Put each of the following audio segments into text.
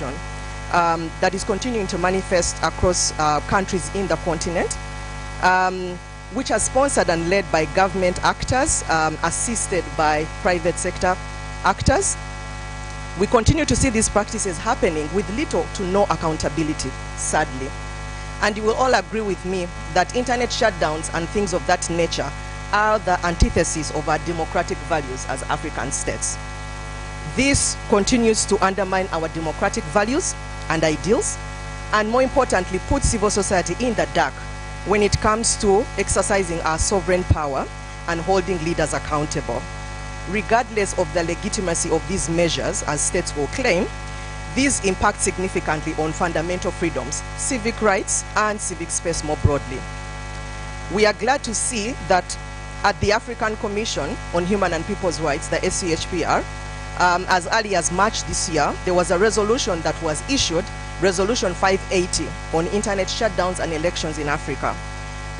that is continuing to manifest across countries in the continent, which are sponsored and led by government actors, assisted by private sector actors. We continue to see these practices happening with little to no accountability, sadly. And you will all agree with me that internet shutdowns and things of that nature are the antithesis of our democratic values as African states. This continues to undermine our democratic values and ideals, and more importantly, put civil society in the dark when it comes to exercising our sovereign power and holding leaders accountable. Regardless of the legitimacy of these measures, as states will claim, these impact significantly on fundamental freedoms, civic rights, and civic space more broadly. We are glad to see that at the African Commission on Human and People's Rights, the SCHPR, as early as March this year, there was a resolution that was issued, Resolution 580, on internet shutdowns and elections in Africa,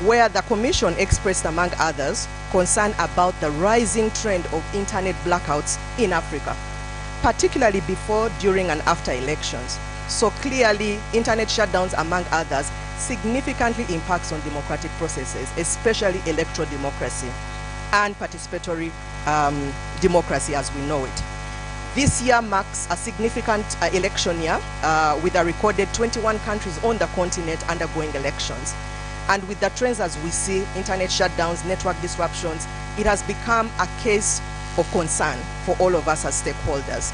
where the Commission expressed, among others, concern about the rising trend of internet blackouts in Africa, particularly before, during, and after elections. So clearly, internet shutdowns, among others, significantly impacts on democratic processes, especially electoral democracy and participatory democracy as we know it. This year marks a significant election year with a recorded 21 countries on the continent undergoing elections. And with the trends as we see, internet shutdowns, network disruptions, it has become a case of concern for all of us as stakeholders.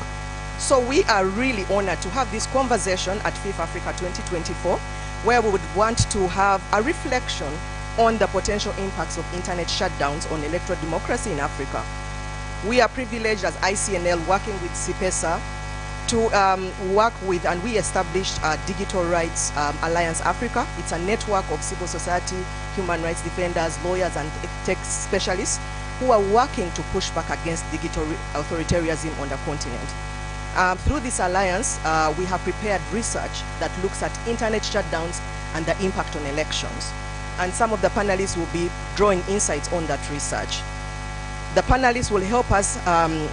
So we are really honored to have this conversation at FIF Africa 2024, where we would want to have a reflection on the potential impacts of internet shutdowns on electoral democracy in Africa. We are privileged as ICNL working with CIPESA to work with, and we established Digital Rights Alliance Africa. It's a network of civil society, human rights defenders, lawyers, and tech specialists who are working to push back against digital authoritarianism on the continent. Through this alliance, we have prepared research that looks at internet shutdowns and the impact on elections. And some of the panelists will be drawing insights on that research. The panelists will help us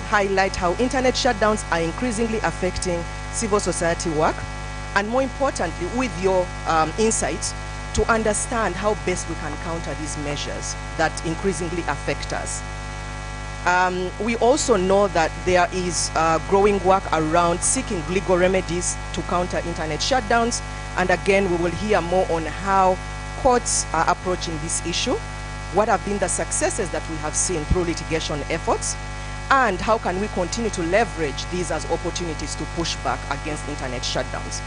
highlight how internet shutdowns are increasingly affecting civil society work, and more importantly, with your insights, to understand how best we can counter these measures that increasingly affect us. We also know that there is growing work around seeking legal remedies to counter internet shutdowns, and again, we will hear more on how courts are approaching this issue, what have been the successes that we have seen through litigation efforts, and how can we continue to leverage these as opportunities to push back against internet shutdowns.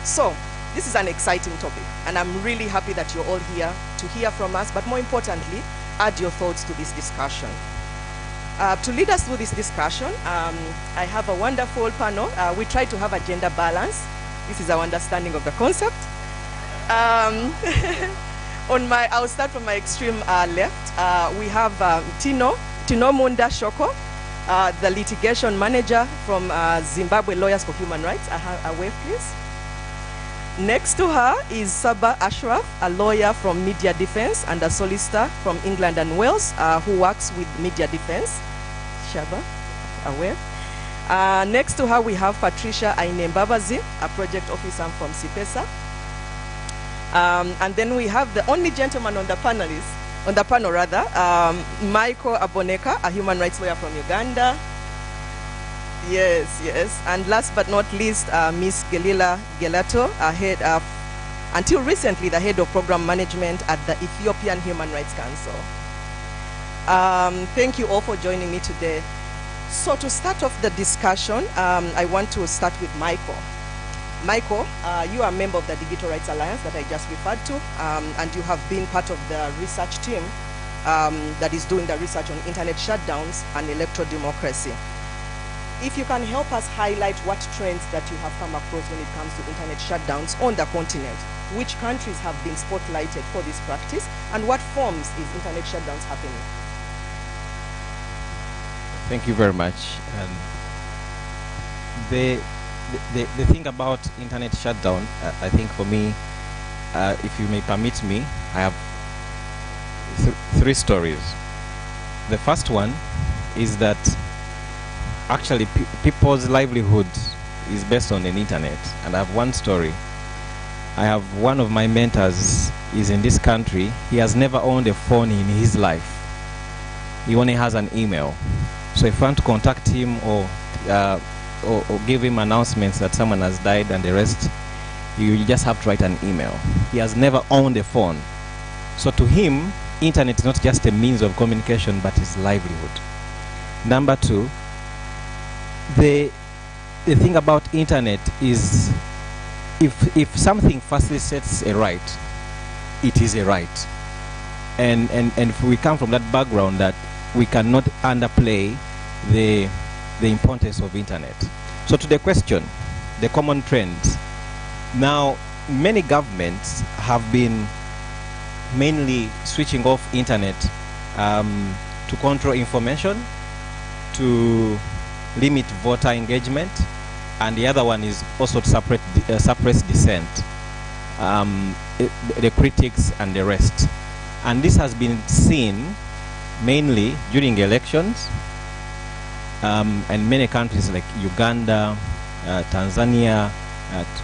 So, this is an exciting topic, and I'm really happy that you're all here to hear from us, but more importantly, add your thoughts to this discussion. To lead us through this discussion, I have a wonderful panel. We try to have a gender balance. This is our understanding of the concept. I'll start from my extreme left. We have Tino Munda Shoko, the litigation manager from Zimbabwe Lawyers for Human Rights. A wave, please. Next to her is Saba Ashraf, a lawyer from Media Defense and a solicitor from England and Wales who works with Media Defense. Shaba, a wave. Next to her we have Patricia Ainembabazi, a project officer from CIPESA. And then we have the only gentleman on the panel, Michael Aboneka, a human rights lawyer from Uganda. Yes, yes. And last but not least, Miss Gelila Gelato, until recently the head of program management at the Ethiopian Human Rights Council. Thank you all for joining me today. So to start off the discussion, I want to start with Michael. Michael, you are a member of the Digital Rights Alliance that I just referred to, and you have been part of the research team that is doing the research on internet shutdowns and electoral democracy. If you can help us highlight what trends that you have come across when it comes to internet shutdowns on the continent, which countries have been spotlighted for this practice, and what forms is internet shutdowns happening? Thank you very much. The thing about internet shutdown, I think for me, if you may permit me, I have three stories. The first one is that actually people's livelihood is based on the internet, and I have one story. I have one of my mentors is in this country. He has never owned a phone in his life. He only has an email. So if you want to contact him or give him announcements that someone has died and the rest, you just have to write an email. He has never owned a phone. So to him, internet is not just a means of communication, but his livelihood. Number two, the thing about internet is if something firstly sets a right, it is a right. And if we come from that background that we cannot underplay the importance of internet. So to the question, the common trends. Now, many governments have been mainly switching off internet to control information, to limit voter engagement, and the other one is also to suppress dissent, the critics and the rest. And this has been seen mainly during elections, and many countries like Uganda, Tanzania,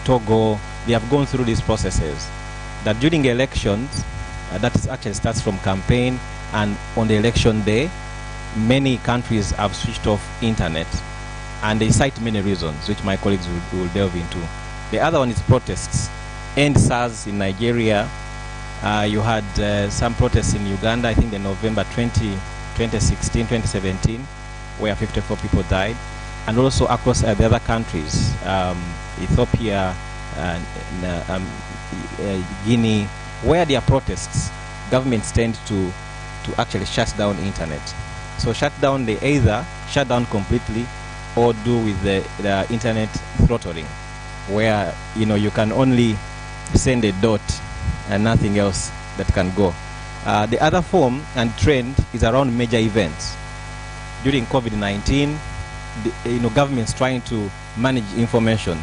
Togo, they have gone through these processes. That during elections, that is actually starts from campaign, and on the election day, many countries have switched off internet, and they cite many reasons, which my colleagues will delve into. The other one is protests. End SARS in Nigeria. You had some protests in Uganda, I think in November 2016, 2017, where 54 people died. And also across the other countries, Ethiopia, Guinea, where there are protests, governments tend to actually shut down internet. So shut down, they either shut down completely or do with the internet throttling, where you can only send a dot and nothing else that can go. The other form and trend is around major events. During COVID-19, governments trying to manage information,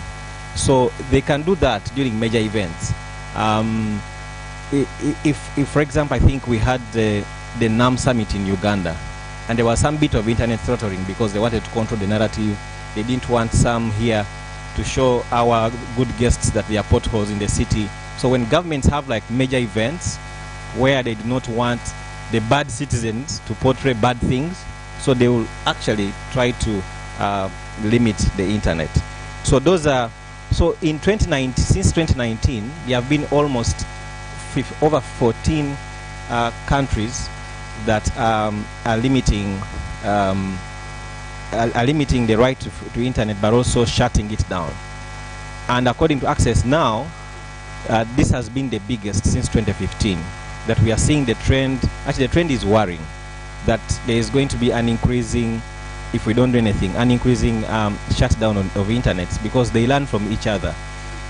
so they can do that during major events. If for example, I think we had the NAM summit in Uganda, and there was some bit of internet throttling because they wanted to control the narrative. They didn't want some here to show our good guests that there are potholes in the city. So when governments have like major events where they do not want the bad citizens to portray bad things, so they will actually try to limit the internet. So those are, so in 2019, since 2019, there have been almost over 14 countries that are limiting the right to internet, but also shutting it down. And according to Access Now, this has been the biggest since 2015. That we are seeing the trend. Actually, the trend is worrying. That there is going to be an increasing, if we don't do anything, an increasing shutdown of internet, because they learn from each other.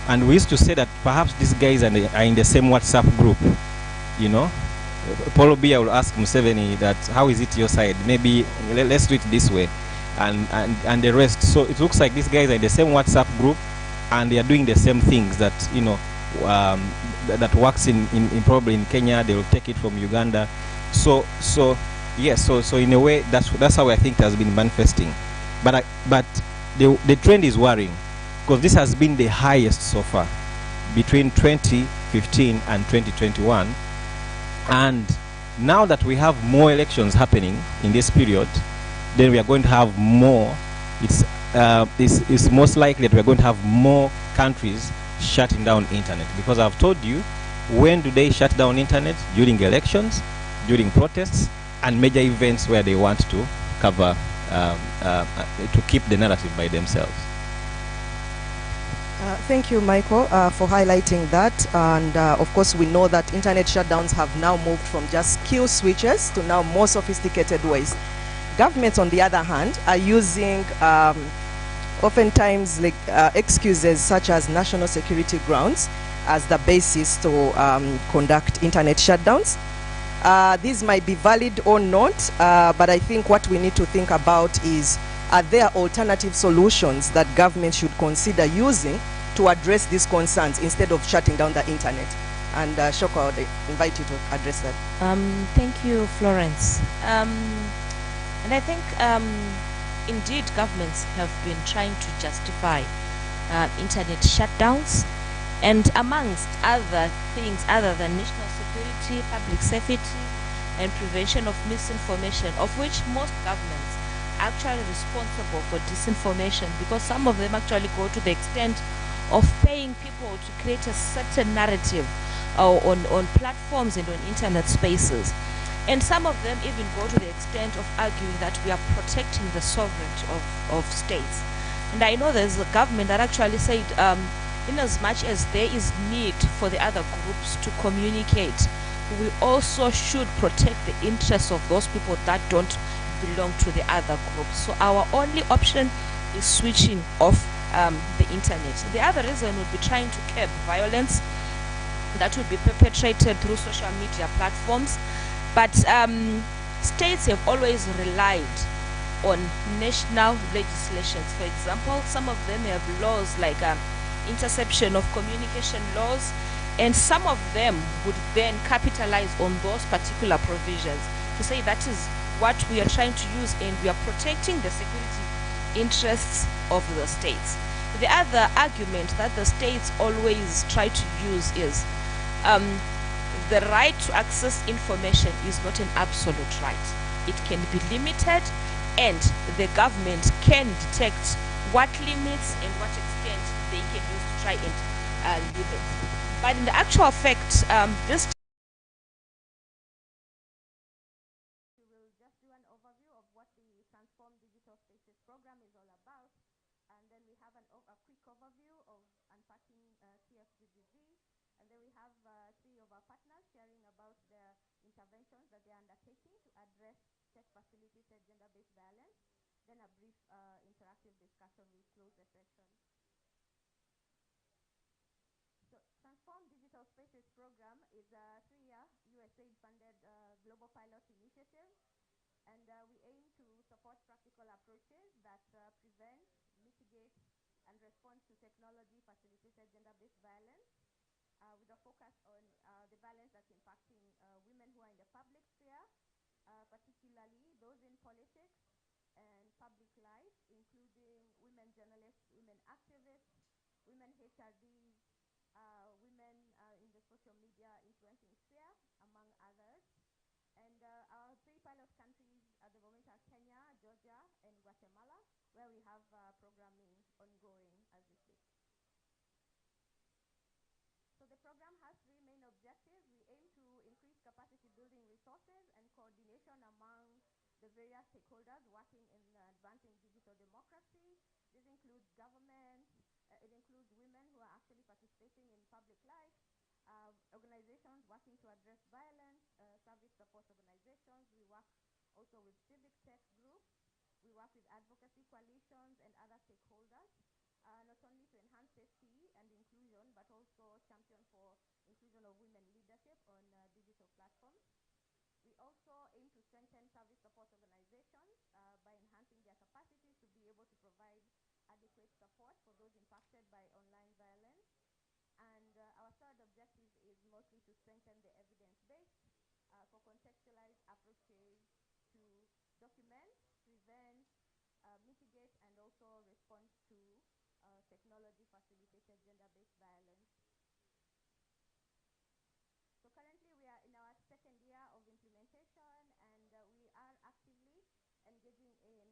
And we used to say that perhaps these guys are in the same WhatsApp group. Paul Biya will ask Museveni that, how is it your side? Maybe let's do it this way, and the rest. So it looks like these guys are in the same WhatsApp group, and they are doing the same things that that works in probably in Kenya. They will take it from Uganda. So yes. So in a way, that's how I think it has been manifesting. But the trend is worrying, because this has been the highest so far between 2015 and 2021. And now that we have more elections happening in this period, then we are going to have more. It's most likely that we are going to have more countries shutting down internet, because I've told you, when do they shut down internet? During elections, during protests, and major events where they want to cover, to keep the narrative by themselves. Thank you, Michael, for highlighting that. And of course, we know that internet shutdowns have now moved from just kill switches to now more sophisticated ways. Governments, on the other hand, are using oftentimes excuses such as national security grounds as the basis to conduct internet shutdowns. These might be valid or not, but I think what we need to think about is, are there alternative solutions that government should consider using to address these concerns instead of shutting down the internet? And Shoko, I would invite you to address that. Thank you, Florence. And I think indeed governments have been trying to justify internet shutdowns, and amongst other things other than national security, public safety, and prevention of misinformation, of which most governments are actually responsible for disinformation, because some of them actually go to the extent of paying people to create a certain narrative on platforms and on internet spaces. And some of them even go to the extent of arguing that we are protecting the sovereignty of states. And I know there's a government that actually said, in as much as there is need for the other groups to communicate, we also should protect the interests of those people that don't belong to the other groups. So our only option is switching off the internet. The other reason would be trying to curb violence that would be perpetrated through social media platforms. But states have always relied on national legislations. For example, some of them have laws like interception of communication laws, and some of them would then capitalize on those particular provisions to say that is what we are trying to use, and we are protecting the security interests of the states. The other argument that the states always try to use is the right to access information is not an absolute right. It can be limited, and the government can detect what limits and what extent they can use to try and limit. But in the actual fact, this we will just do an overview of what the Transform Digital Spaces program is all about, and then we have a quick overview of unpacking TFGGV, and then we have three of our partners sharing about the interventions that they are undertaking to address tech-facilitated gender-based violence, then a brief interactive discussion will close the session. So Transform Digital Spaces program is a 3-year USAID-funded global pilot initiative, and we aim to support practical approaches that prevent, mitigate, and respond to technology-facilitated gender-based violence, with a focus on the violence that's impacting women who are in the public sphere, particularly those in politics and public life, including women journalists, women activists, women HRDs, women in the social media influencing sphere, among others. And our three pilot countries at the moment are Kenya, Georgia, and Guatemala, where we have programming ongoing as we speak. So the program has three main objectives. We aim to increase capacity building resources and coordination among the various stakeholders working in advancing digital democracy. This includes government, it includes women who are actually participating in public life, organizations working to address violence, service support organizations. We work also with civic tech groups. We work with advocacy coalitions and other stakeholders, not only to enhance safety and inclusion, but also champion for inclusion of women leadership on digital platforms. We also aim to strengthen service support organizations by enhancing their capacity to be able to provide adequate support for those impacted by online violence. And our third objective is mostly to strengthen the evidence base for contextualized approaches to document, prevent, mitigate, and also respond to technology-facilitated gender-based violence. So currently we are in our second year of implementation, and we are actively engaging in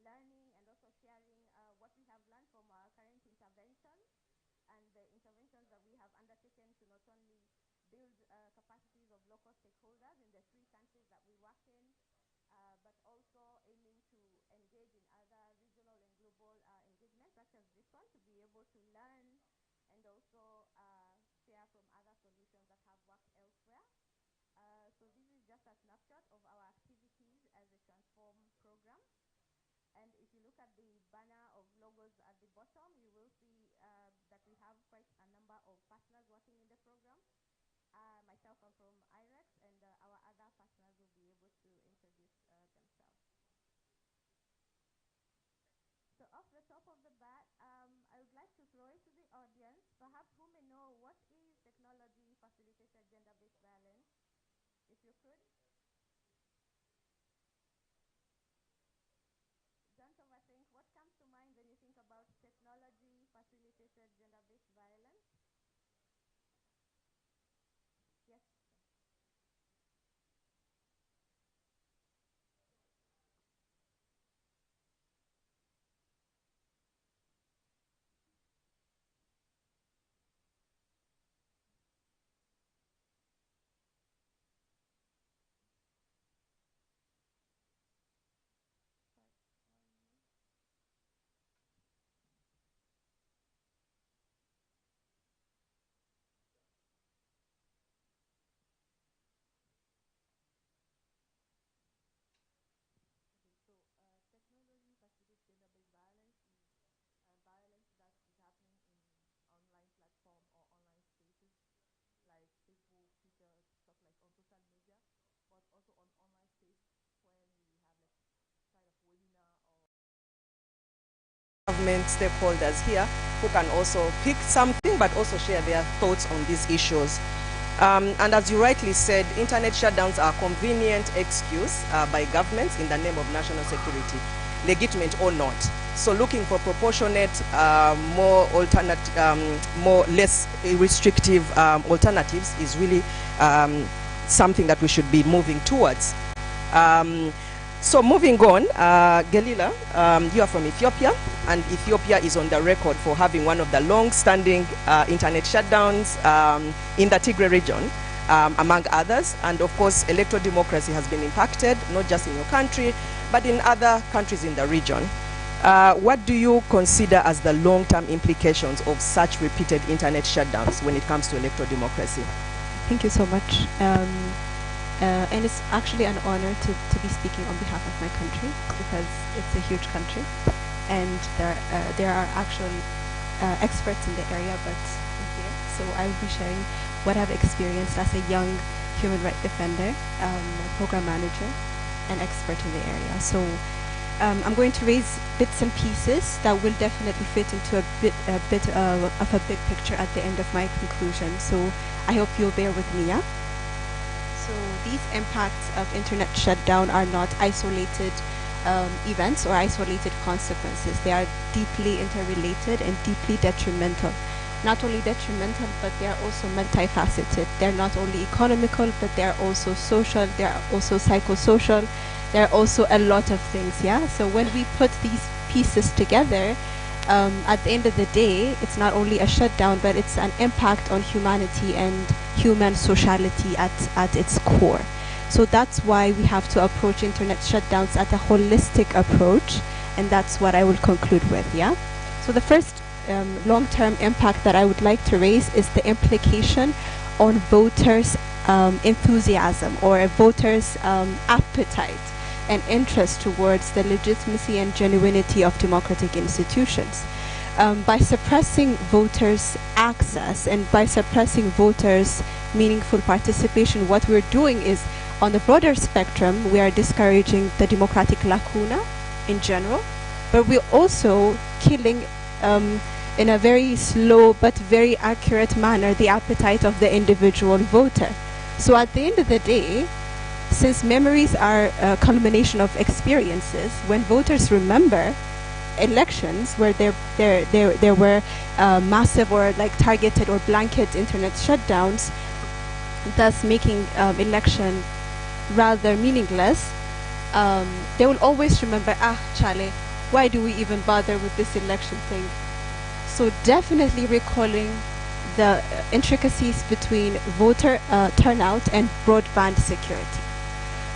learning and also sharing what we have learned from our current interventions and the interventions that we have undertaken to not only build capacities of local stakeholders in the three countries that we work in, but also aiming to engage in other regional and global engagements such as this one, to be able to learn and also share from other solutions that have worked elsewhere. So this is just a snapshot of our activities as a Transform program. And if you look at the banner of logos at the bottom, you will see that we have quite a number of partners working in the program. Myself, I'm from IREX, and our other partners will be able to introduce themselves. So off the top of the bat, I would like to throw it to the audience, perhaps who may know what is technology-facilitated gender-based violence, if you could. Don't overthink. What comes to mind when you think about technology-facilitated gender-based violence? Yes. Technology facilitates gender-based violence is violence that is happening in online platform or online spaces like Facebook, Twitter, stuff like on social media, but also on online space when we have like kind of webinar or government stakeholders here who can also pick something but also share their thoughts on these issues. And as you rightly said, internet shutdowns are a convenient excuse by governments in the name of national security, legitimate or not. So looking for proportionate, more less restrictive alternatives is really something that we should be moving towards. So moving on, Gelila, you are from Ethiopia, and Ethiopia is on the record for having one of the long-standing internet shutdowns in the Tigray region, among others. And of course, electoral democracy has been impacted, not just in your country, but in other countries in the region. What do you consider as the long-term implications of such repeated internet shutdowns when it comes to electoral democracy? Thank you so much. And it's actually an honor to be speaking on behalf of my country because it's a huge country and there are actually experts in the area but I'm here. So I will be sharing what I've experienced as a young human rights defender, program manager, and expert in the area. So I'm going to raise bits and pieces that will definitely fit into a bit of a big picture at the end of my conclusion. So I hope you'll bear with me, yeah? So these impacts of internet shutdown are not isolated events or isolated consequences. They are deeply interrelated and deeply detrimental. Not only detrimental, but they are also multifaceted. They're not only economical, but they are also social, they are also psychosocial, there are also a lot of things, yeah? So when we put these pieces together, at the end of the day, it's not only a shutdown, but it's an impact on humanity and human sociality at its core. So that's why we have to approach internet shutdowns at a holistic approach, and that's what I will conclude with, yeah? So the first long-term impact that I would like to raise is the implication on voters' enthusiasm or voters' appetite and interest towards the legitimacy and genuinity of democratic institutions. By suppressing voters' access and by suppressing voters' meaningful participation, what we're doing is, on the broader spectrum, we are discouraging the democratic lacuna in general, but we're also killing in a very slow but very accurate manner the appetite of the individual voter. So at the end of the day, since memories are a culmination of experiences, when voters remember elections where there were massive or like targeted or blanket internet shutdowns, thus making election rather meaningless, they will always remember, Chale, why do we even bother with this election thing? So definitely recalling the intricacies between voter turnout and broadband security.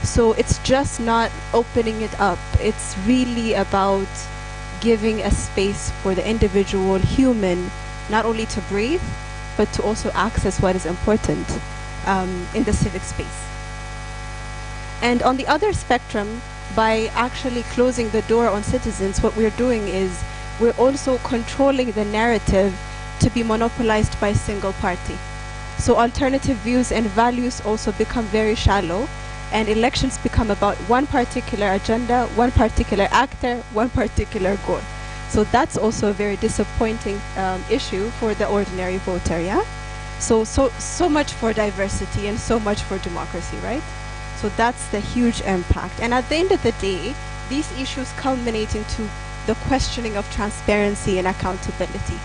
So it's just not opening it up. It's really about giving a space for the individual human not only to breathe, but to also access what is important in the civic space. And on the other spectrum, by actually closing the door on citizens, what we're doing is we're also controlling the narrative to be monopolized by a single party. So alternative views and values also become very shallow, and elections become about one particular agenda, one particular actor, one particular goal. So that's also a very disappointing issue for the ordinary voter, yeah? So much for diversity and so much for democracy, right? So that's the huge impact. And at the end of the day, these issues culminate into the questioning of transparency and accountability.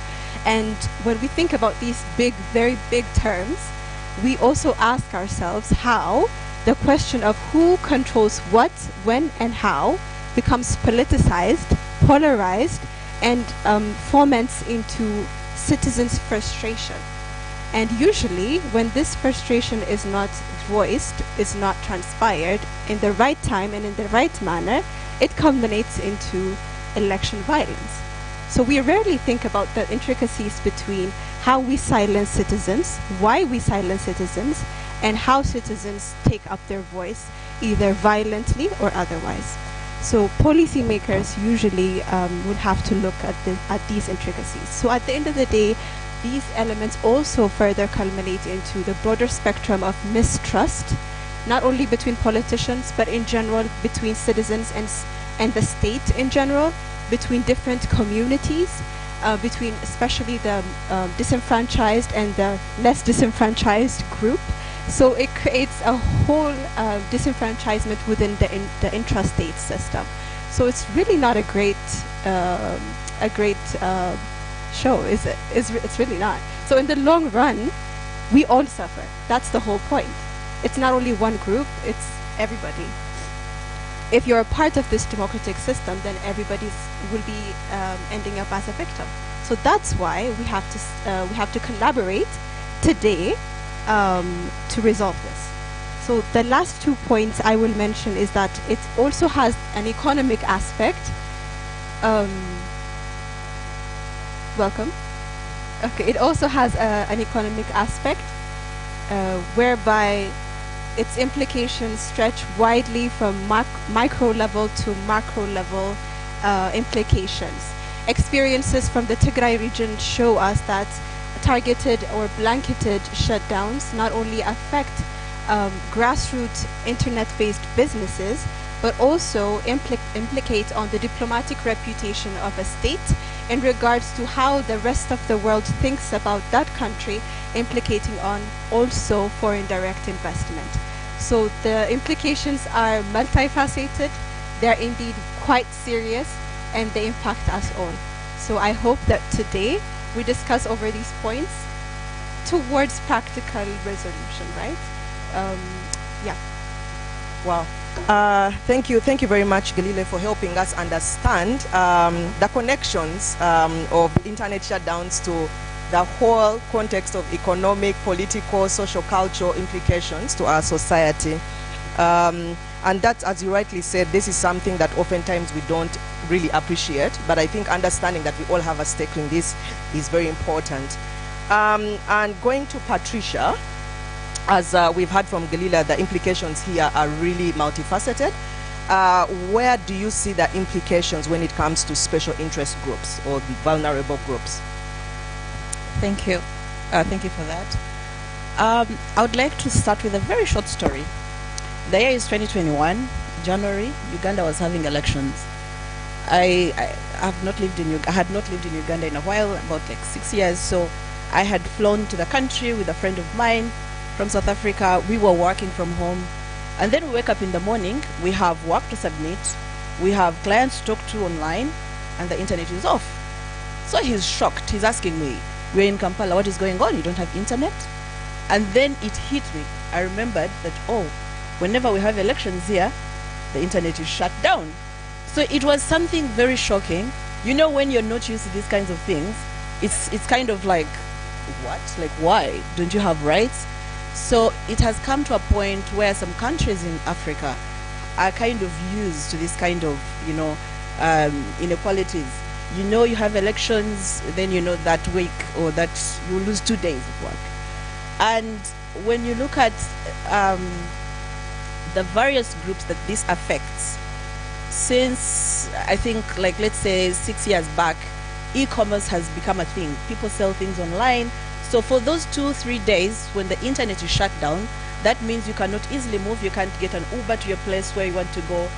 And when we think about these big, very big terms, we also ask ourselves how the question of who controls what, when, and how becomes politicized, polarized, and foments into citizens' frustration. And usually, when this frustration is not voiced, is not transpired in the right time and in the right manner, it culminates into election violence. So we rarely think about the intricacies between how we silence citizens, why we silence citizens, and how citizens take up their voice, either violently or otherwise. So policymakers usually would have to look at these intricacies. So at the end of the day, these elements also further culminate into the broader spectrum of mistrust, not only between politicians, but in general between citizens and the state in general, between different communities, between especially the disenfranchised and the less disenfranchised group. So it creates a whole disenfranchisement within the intrastate system. So it's really not a great show, is it? It's really not. So in the long run, we all suffer. That's the whole point. It's not only one group, it's everybody. If you're a part of this democratic system, then everybody will be ending up as a victim. So that's why we have to collaborate today to resolve this. So the last 2 points I will mention is that it also has an economic aspect. Welcome. Okay, it also has an economic aspect whereby its implications stretch widely from micro level to macro level implications. Experiences from the Tigray region show us that targeted or blanketed shutdowns not only affect grassroots internet-based businesses, but also implicate on the diplomatic reputation of a state in regards to how the rest of the world thinks about that country, implicating on also foreign direct investment. So the implications are multifaceted, they're indeed quite serious, and they impact us all. So I hope that today we discuss over these points towards practical resolution, right? Yeah. Wow. Thank you very much, Galile, for helping us understand the connections of internet shutdowns to the whole context of economic, political, social, cultural implications to our society. And that, as you rightly said, this is something that oftentimes we don't really appreciate, but I think understanding that we all have a stake in this is very important. And going to Patricia, as we've heard from Galila, the implications here are really multifaceted. Where do you see the implications when it comes to special interest groups or the vulnerable groups? Thank you. Thank you for that. I would like to start with a very short story. The year is 2021, January. Uganda was having elections. I had not lived in Uganda in a while, about like 6 years. So I had flown to the country with a friend of mine from South Africa. We were working from home. And then we wake up in the morning, we have work to submit, we have clients to talk to online, and the internet is off. So he's shocked. He's asking me, we're in Kampala, what is going on? You don't have internet? And then it hit me. I remembered that, oh, whenever we have elections here, the internet is shut down. So it was something very shocking. You know, when you're not used to these kinds of things, it's kind of like, what? Like, why? Don't you have rights? So it has come to a point where some countries in Africa are kind of used to this kind of, inequalities. You know, you have elections, then you know that week or that you lose 2 days of work. And when you look at the various groups that this affects, since I think, like, let's say 6 years back, e-commerce has become a thing. People sell things online. So for those 2-3 days when the internet is shut down, that means you cannot easily move. You can't get an Uber to your place where you want to go.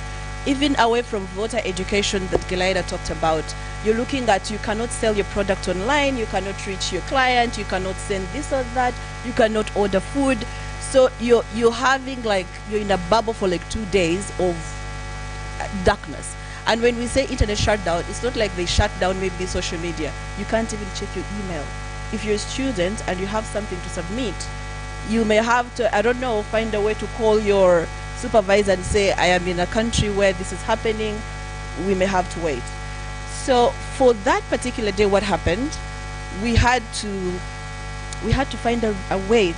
Even away from voter education that Gelaida talked about, you're looking at, you cannot sell your product online, you cannot reach your client, you cannot send this or that, you cannot order food. So you're having, like, you're in a bubble for like 2 days of darkness. And when we say internet shutdown, it's not like they shut down maybe social media. You can't even check your email. If you're a student and you have something to submit, you may have to, I don't know, find a way to call your supervisor and say, I am in a country where this is happening. We may have to wait. So for that particular day, what happened? We had to find a way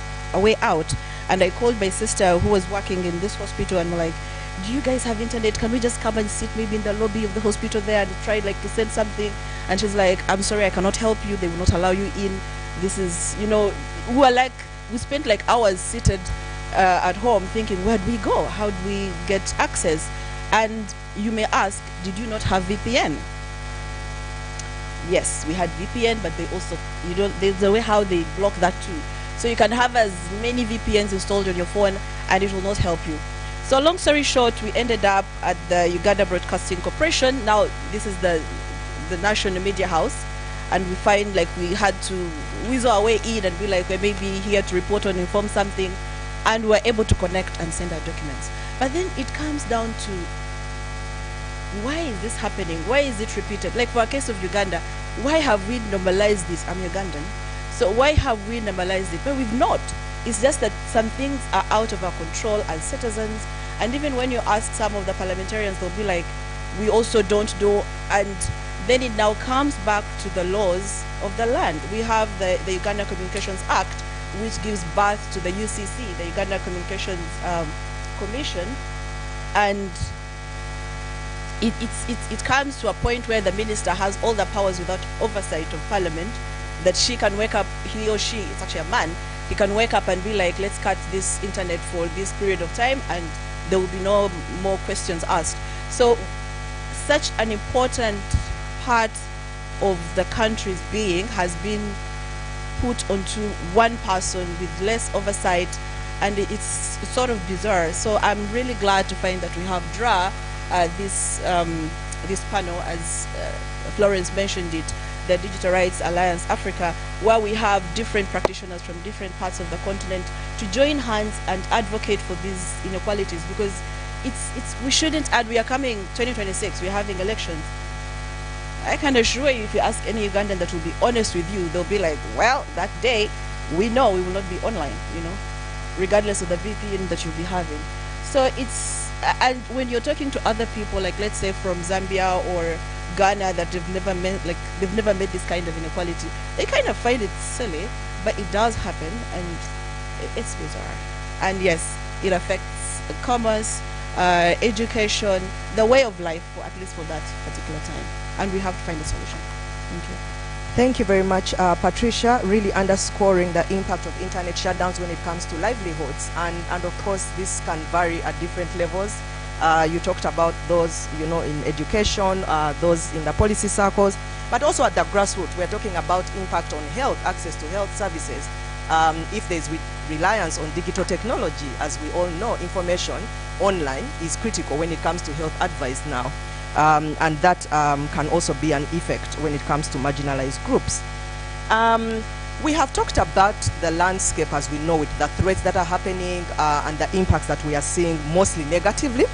out. And I called my sister who was working in this hospital, and I'm like, do you guys have internet? Can we just come and sit maybe in the lobby of the hospital there and try like to send something? And she's like, I'm sorry, I cannot help you. They will not allow you in. This is, we spent like hours seated at home thinking, where do we go? How do we get access? And you may ask, did you not have VPN? Yes, we had VPN, but they also, there's a way how they block that too. So you can have as many VPNs installed on your phone and it will not help you. So long story short, we ended up at the Uganda Broadcasting Corporation. Now this is the national media house, and we find like we had to weasel our way in and be like, we're maybe here to report or inform something, and we're able to connect and send our documents. But then it comes down to, why is this happening? Why is it repeated? Like for a case of Uganda, why have we normalized this? I'm Ugandan. So why have we normalized it? But we've not. It's just that some things are out of our control as citizens. And even when you ask some of the parliamentarians, they'll be like, we also don't do. And then it now comes back to the laws of the land. We have the Uganda Communications Act, which gives birth to the UCC, the Uganda Communications Commission. And it comes to a point where the minister has all the powers without oversight of parliament, that she can wake up, he or she, it's actually a man, he can wake up and be like, let's cut this internet for this period of time, and there will be no more questions asked. So such an important part of the country's being has been put onto one person with less oversight, and it's sort of bizarre. So I'm really glad to find that we have DRA, this panel, as Florence mentioned it, the Digital Rights Alliance Africa, where we have different practitioners from different parts of the continent to join hands and advocate for these inequalities, because we shouldn't add. We are coming 2026, we're having elections. I can assure you, if you ask any Ugandan that will be honest with you, they'll be like, well, that day we know we will not be online, regardless of the VPN that you'll be having. So and when you're talking to other people, like let's say from Zambia or Ghana, that they've never met this kind of inequality, they kind of find it silly, but it does happen, and it's bizarre. And yes, it affects commerce, education, the way of life, at least for that particular time, and we have to find a solution. Thank you. Thank you very much, Patricia, really underscoring the impact of internet shutdowns when it comes to livelihoods. And of course, this can vary at different levels. You talked about those, in education, those in the policy circles, but also at the grassroots, we're talking about impact on health, access to health services. If there's reliance on digital technology, as we all know, information online is critical when it comes to health advice now. And that can also be an effect when it comes to marginalized groups. We have talked about the landscape as we know it, the threats that are happening and the impacts that we are seeing mostly negatively.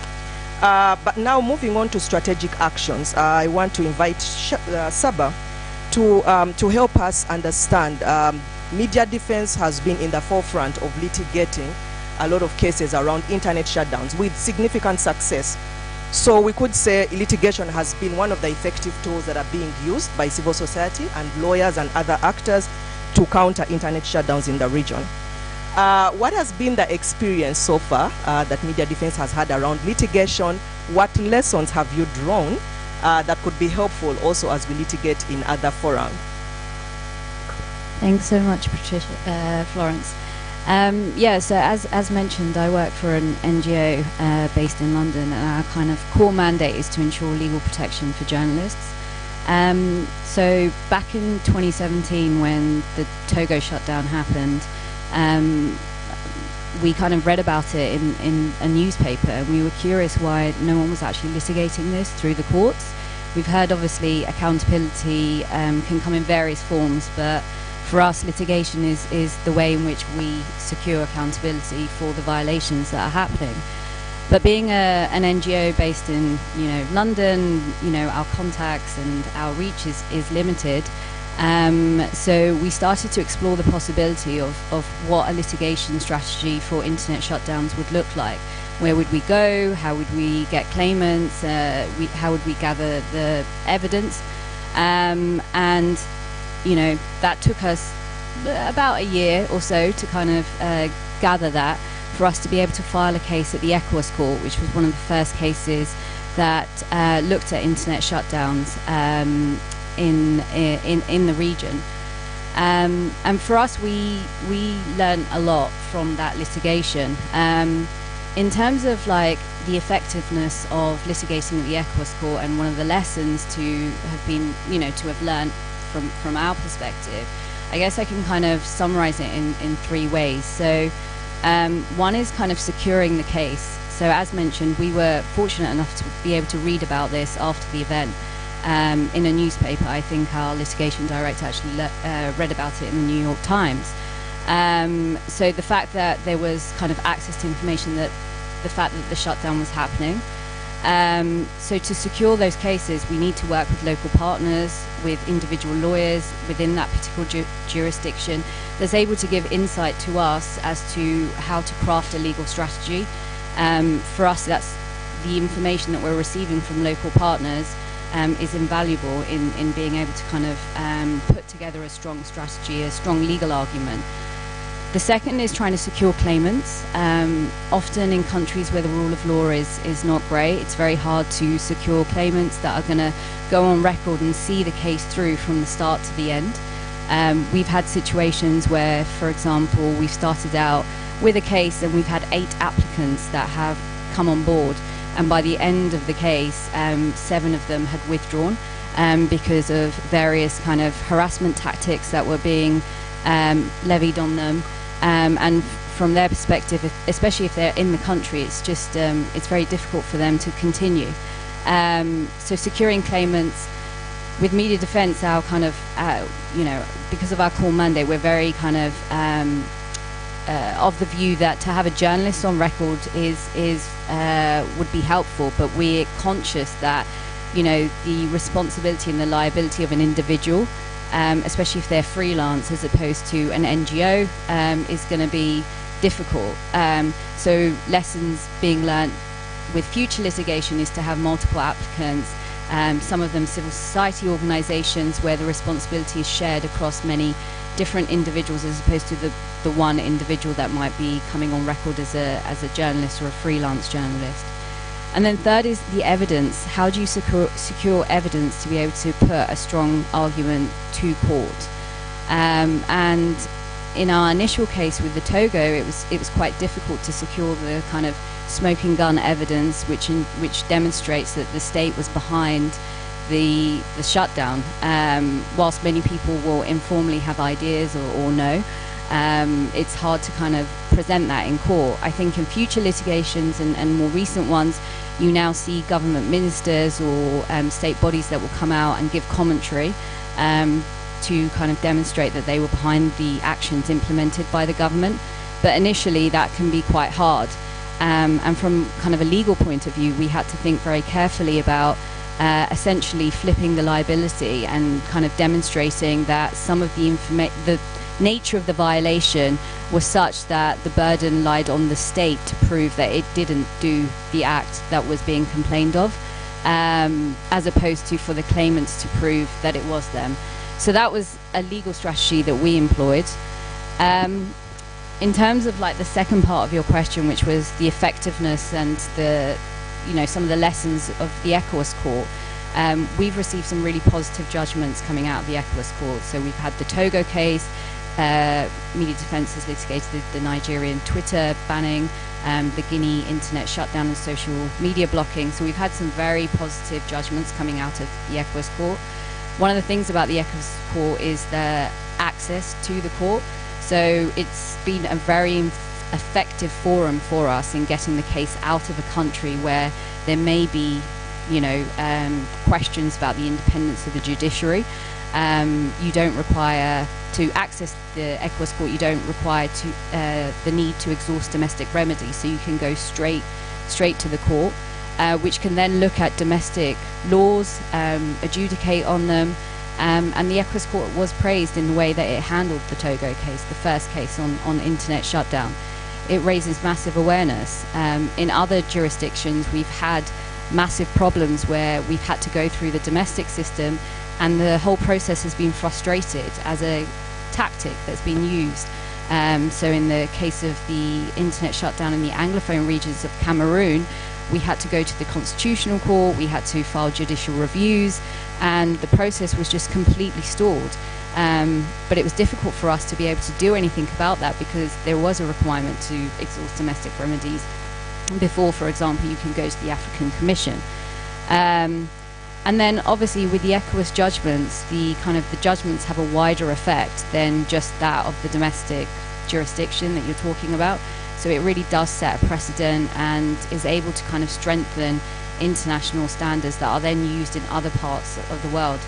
But now moving on to strategic actions, I want to invite Saba to help us understand. Media defense has been in the forefront of litigating a lot of cases around internet shutdowns with significant success. So we could say litigation has been one of the effective tools that are being used by civil society and lawyers and other actors to counter internet shutdowns in the region. What has been the experience so far that media defense has had around litigation? What lessons have you drawn that could be helpful also as we litigate in other fora? Thanks so much, Patricia, Florence. So as mentioned, I work for an NGO based in London, and our kind of core mandate is to ensure legal protection for journalists. So back in 2017, when the Togo shutdown happened, we kind of read about it in a newspaper, and we were curious why no one was actually litigating this through the courts. We've heard, obviously, accountability can come in various forms, but for us, litigation is the way in which we secure accountability for the violations that are happening. But being an NGO based in, London, our contacts and our reach is limited. So we started to explore the possibility of what a litigation strategy for internet shutdowns would look like. Where would we go? How would we get claimants? How would we gather the evidence? And, that took us about a year or so to kind of gather that, for us to be able to file a case at the ECOWAS court, which was one of the first cases that looked at internet shutdowns in the region. And for us, we learned a lot from that litigation. In terms of like the effectiveness of litigating at the ECOWAS court, and one of the lessons to have been, to have learned from our perspective, I guess I can kind of summarize it in three ways. So one is kind of securing the case. So as mentioned, we were fortunate enough to be able to read about this after the event in a newspaper. I think our litigation director actually read about it in the New York Times. So the fact that there was kind of access to information, that the fact that the shutdown was happening. So to secure those cases, we need to work with local partners, with individual lawyers within that particular jurisdiction that's able to give insight to us as to how to craft a legal strategy. For us, that's the information that we're receiving from local partners is invaluable in being able to kind of put together a strong strategy, a strong legal argument. The second is trying to secure claimants. Often in countries where the rule of law is not great, it's very hard to secure claimants that are going to go on record and see the case through from the start to the end. We've had situations where, for example, we've started out with a case and we've had 8 applicants that have come on board, and by the end of the case, 7 of them had withdrawn because of various kind of harassment tactics that were being levied on them. And from their perspective, especially if they're in the country, it's just it's very difficult for them to continue. So securing claimants with media defense, our kind of because of our core mandate, we're very kind of the view that to have a journalist on record would be helpful, but we're conscious that the responsibility and the liability of an individual, especially if they're freelance as opposed to an NGO, is going to be difficult. So lessons being learnt with future litigation is to have multiple applicants, some of them civil society organisations where the responsibility is shared across many different individuals as opposed to the one individual that might be coming on record as a journalist or a freelance journalist. And then third is the evidence. How do you secure evidence to be able to put a strong argument to court? And in our initial case with the Togo, it was quite difficult to secure the kind of smoking gun evidence which demonstrates that the state was behind the shutdown. Whilst many people will informally have ideas or know, it's hard to kind of present that in court. I think in future litigations and more recent ones, you now see government ministers or state bodies that will come out and give commentary to kind of demonstrate that they were behind the actions implemented by the government. But initially that can be quite hard. And from kind of a legal point of view, we had to think very carefully about essentially flipping the liability and kind of demonstrating that some of the nature of the violation was such that the burden lied on the state to prove that it didn't do the act that was being complained of, as opposed to for the claimants to prove that it was them. So that was a legal strategy that we employed. In terms of like the second part of your question, which was the effectiveness and the some of the lessons of the ECOWAS court, we've received some really positive judgments coming out of the ECOWAS court. So we've had the Togo case, media defense has litigated the Nigerian Twitter banning, the Guinea internet shutdown and social media blocking. So we've had some very positive judgments coming out of the ECOWAS court. One of the things about the ECOWAS court is the access to the court. So it's been a very effective forum for us in getting the case out of a country where there may be, questions about the independence of the judiciary. You don't require to access the ECOWAS court. You don't require the need to exhaust domestic remedies. So you can go straight straight to the court, which can then look at domestic laws, adjudicate on them. And the ECOWAS court was praised in the way that it handled the Togo case, the first case on internet shutdown. It raises massive awareness. In other jurisdictions, we've had massive problems where we've had to go through the domestic system, and the whole process has been frustrated as a tactic that's been used. So in the case of the internet shutdown in the Anglophone regions of Cameroon, we had to go to the Constitutional Court, we had to file judicial reviews, and the process was just completely stalled. But it was difficult for us to be able to do anything about that because there was a requirement to exhaust domestic remedies before, for example, you can go to the African Commission. And then obviously with the ECOWAS judgments, the judgments have a wider effect than just that of the domestic jurisdiction that you're talking about. So it really does set a precedent and is able to kind of strengthen international standards that are then used in other parts of the world.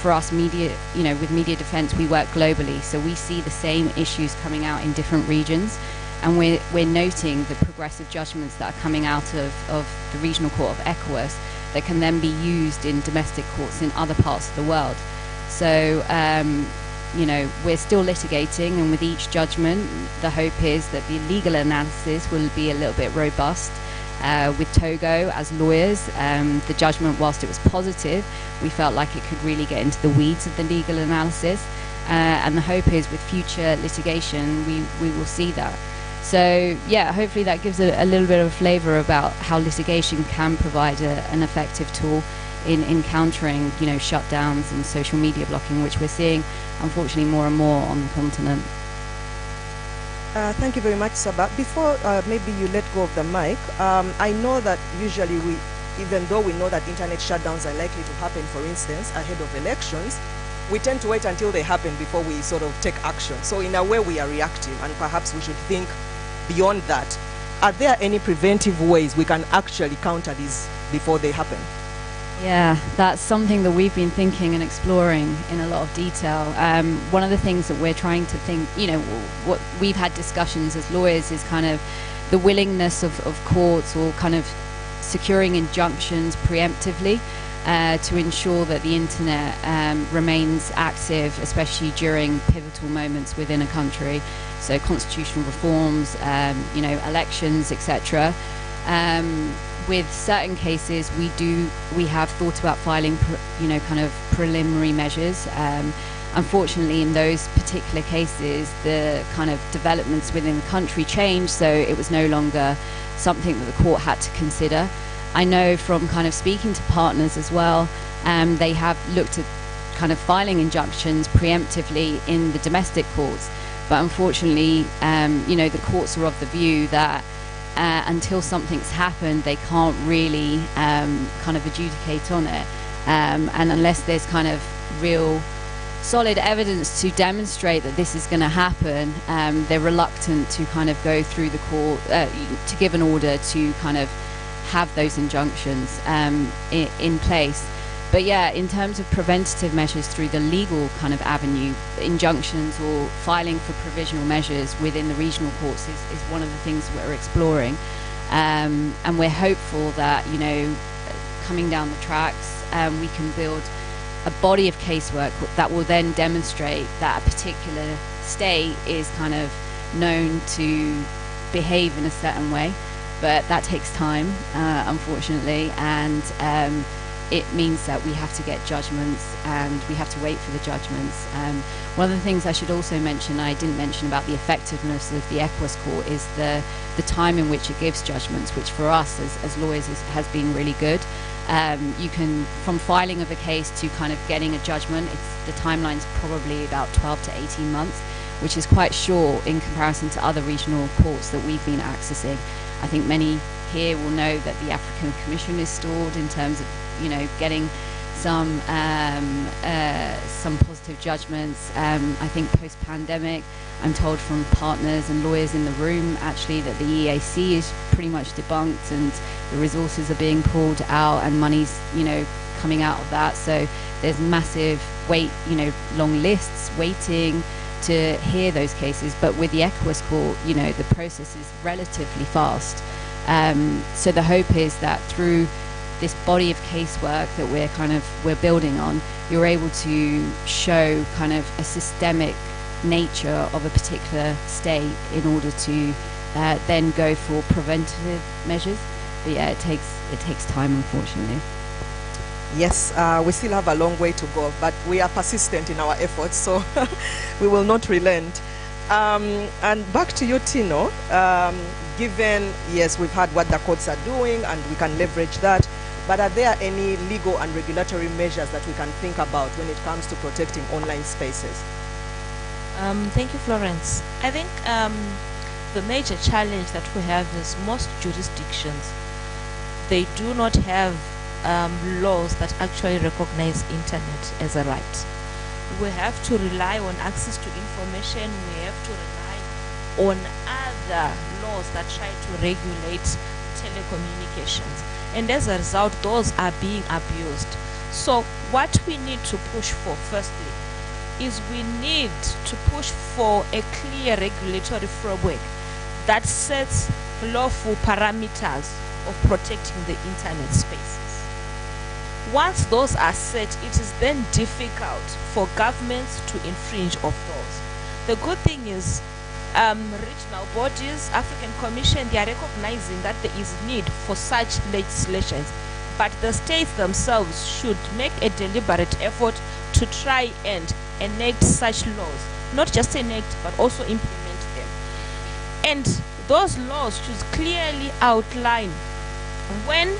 For us, media, with media defense, we work globally, so we see the same issues coming out in different regions, and we're noting the progressive judgments that are coming out of the regional court of ECOWAS that can then be used in domestic courts in other parts of the world. So we're still litigating, and with each judgment, the hope is that the legal analysis will be a little bit robust. With Togo, as lawyers, the judgment, whilst it was positive, we felt like it could really get into the weeds of the legal analysis. And the hope is with future litigation, we will see that. So, yeah, hopefully that gives a little bit of a flavour about how litigation can provide an effective tool in countering, shutdowns and social media blocking, which we're seeing, unfortunately, more and more on the continent. Thank you very much, Saba. Before maybe you let go of the mic, I know that usually even though we know that internet shutdowns are likely to happen, for instance, ahead of elections, we tend to wait until they happen before we sort of take action. So in a way we are reactive, and perhaps we should think beyond that. Are there any preventive ways we can actually counter these before they happen? Yeah, that's something that we've been thinking and exploring in a lot of detail. One of the things that we're trying to think, what we've had discussions as lawyers is kind of the willingness of courts, or kind of securing injunctions preemptively to ensure that the internet remains active, especially during pivotal moments within a country. So constitutional reforms, elections, etc. With certain cases, we have thought about filing, kind of preliminary measures. Unfortunately, in those particular cases, the kind of developments within the country changed, so it was no longer something that the court had to consider. I know from kind of speaking to partners as well, they have looked at kind of filing injunctions preemptively in the domestic courts, but unfortunately, the courts are of the view that until something's happened, they can't really kind of adjudicate on it. And unless there's kind of real solid evidence to demonstrate that this is going to happen, they're reluctant to kind of go through the court, to give an order to kind of have those injunctions in place. But yeah, in terms of preventative measures through the legal kind of avenue, injunctions or filing for provisional measures within the regional courts is one of the things we're exploring. And we're hopeful that, coming down the tracks, we can build a body of casework that will then demonstrate that a particular state is kind of known to behave in a certain way. But that takes time, unfortunately, and it means that we have to get judgments and we have to wait for the judgments. One of the things I should also mention, I didn't mention about the effectiveness of the ECOWAS court, is the time in which it gives judgments, which for us as lawyers has been really good. You can, from filing of a case to kind of getting a judgment, the timeline's probably about 12 to 18 months, which is quite short in comparison to other regional courts that we've been accessing. I think many here will know that the African Commission is stalled in terms of, getting some positive judgments. I think post-pandemic, I'm told from partners and lawyers in the room actually that the EAC is pretty much debunked and the resources are being pulled out and money's, coming out of that. So there's massive long lists waiting to hear those cases. But with the ECOWAS court, the process is relatively fast. So the hope is that through this body of casework that we're building on, you're able to show kind of a systemic nature of a particular state in order to then go for preventative measures. But yeah, it takes time, unfortunately. Yes, we still have a long way to go, but we are persistent in our efforts, so we will not relent. And back to you, Tino. Given, yes, we've heard what the courts are doing and we can leverage that, but are there any legal and regulatory measures that we can think about when it comes to protecting online spaces? Thank you, Florence. I think the major challenge that we have is most jurisdictions, they do not have laws that actually recognize internet as a right. We have to rely on access to information. We have to rely on other laws that try to regulate telecommunications. And as a result, those are being abused. So what we need to push for, firstly, is we need to push for a clear regulatory framework that sets lawful parameters of protecting the internet spaces. Once those are set, it is then difficult for governments to infringe of those. The good thing is regional bodies, African Commission, they are recognizing that there is need for such legislations, but the states themselves should make a deliberate effort to try and enact such laws. Not just enact, but also implement them. And those laws should clearly outline when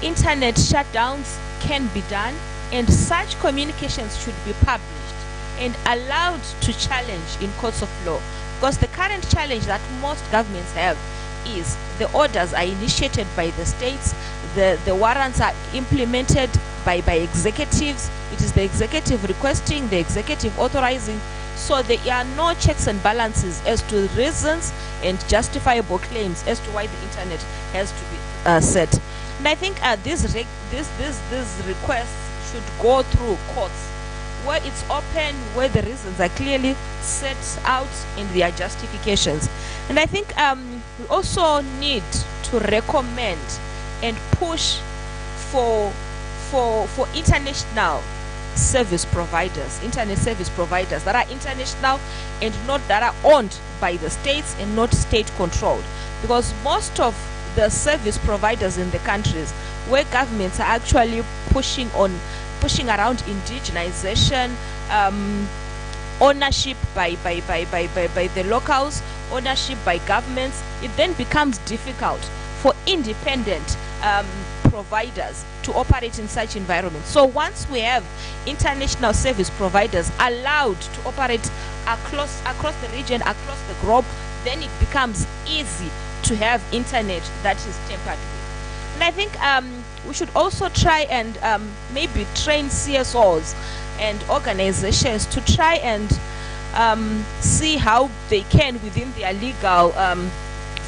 internet shutdowns can be done, and such communications should be published and allowed to challenge in courts of law. Because the current challenge that most governments have is the orders are initiated by the states, the warrants are implemented by executives. It is the executive requesting, the executive authorizing. So there are no checks and balances as to reasons and justifiable claims as to why the internet has to be set. And I think these requests should go through courts where it's open, where the reasons are clearly set out in their justifications. And I think we also need to recommend and push for international service providers, internet service providers that are international and not that are owned by the states and not state controlled. Because most of the service providers in the countries where governments are actually pushing around indigenization, ownership by the locals, ownership by governments, it then becomes difficult for independent providers to operate in such environments. So once we have international service providers allowed to operate across the region, across the globe, then it becomes easy to have internet that is tempered with. And I think we should also try and maybe train CSOs and organizations to try and see how they can, within their legal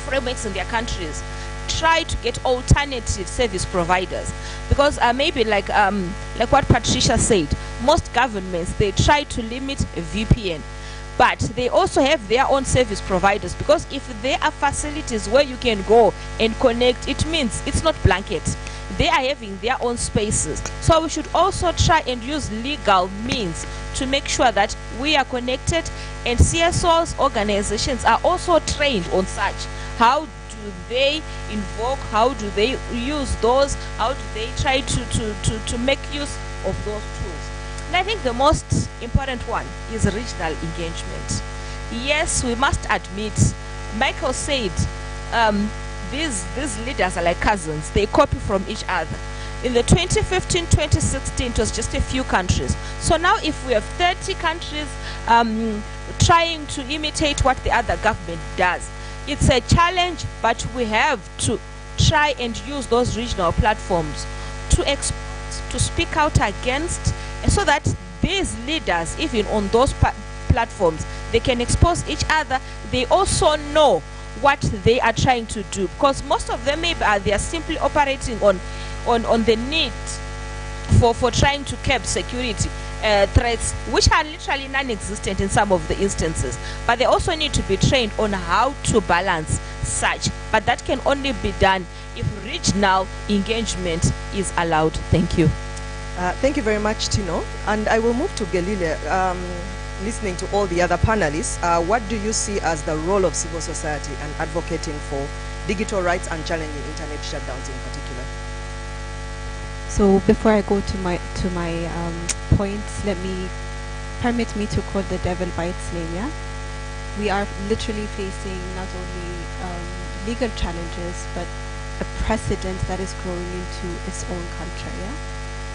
frameworks in their countries, try to get alternative service providers. Because maybe like what Patricia said, most governments, they try to limit VPN, but they also have their own service providers, because if there are facilities where you can go and connect, it means it's not blanket. They are having their own spaces. So we should also try and use legal means to make sure that we are connected, and CSOs, organizations are also trained on such. How do they invoke, how do they use those, how do they try to make use of those tools? And I think the most important one is regional engagement. Yes, we must admit, Michael said, these leaders are like cousins. They copy from each other. In the 2015-2016, it was just a few countries. So now if we have 30 countries trying to imitate what the other government does, it's a challenge, but we have to try and use those regional platforms to speak out against, so that these leaders, even on those platforms, they can expose each other. They also know what they are trying to do, because most of them maybe they are simply operating on the need for trying to curb security, threats which are literally non-existent in some of the instances, but they also need to be trained on how to balance such, but that can only be done if regional engagement is allowed. Thank you. Thank you very much, Tino. And I will move to Gelile. Listening to all the other panelists, what do you see as the role of civil society and advocating for digital rights and challenging internet shutdowns in particular? So before I go to my points, permit me to quote the devil by its name. Yeah, we are literally facing not only legal challenges but a precedent that is growing into its own culture. Yeah,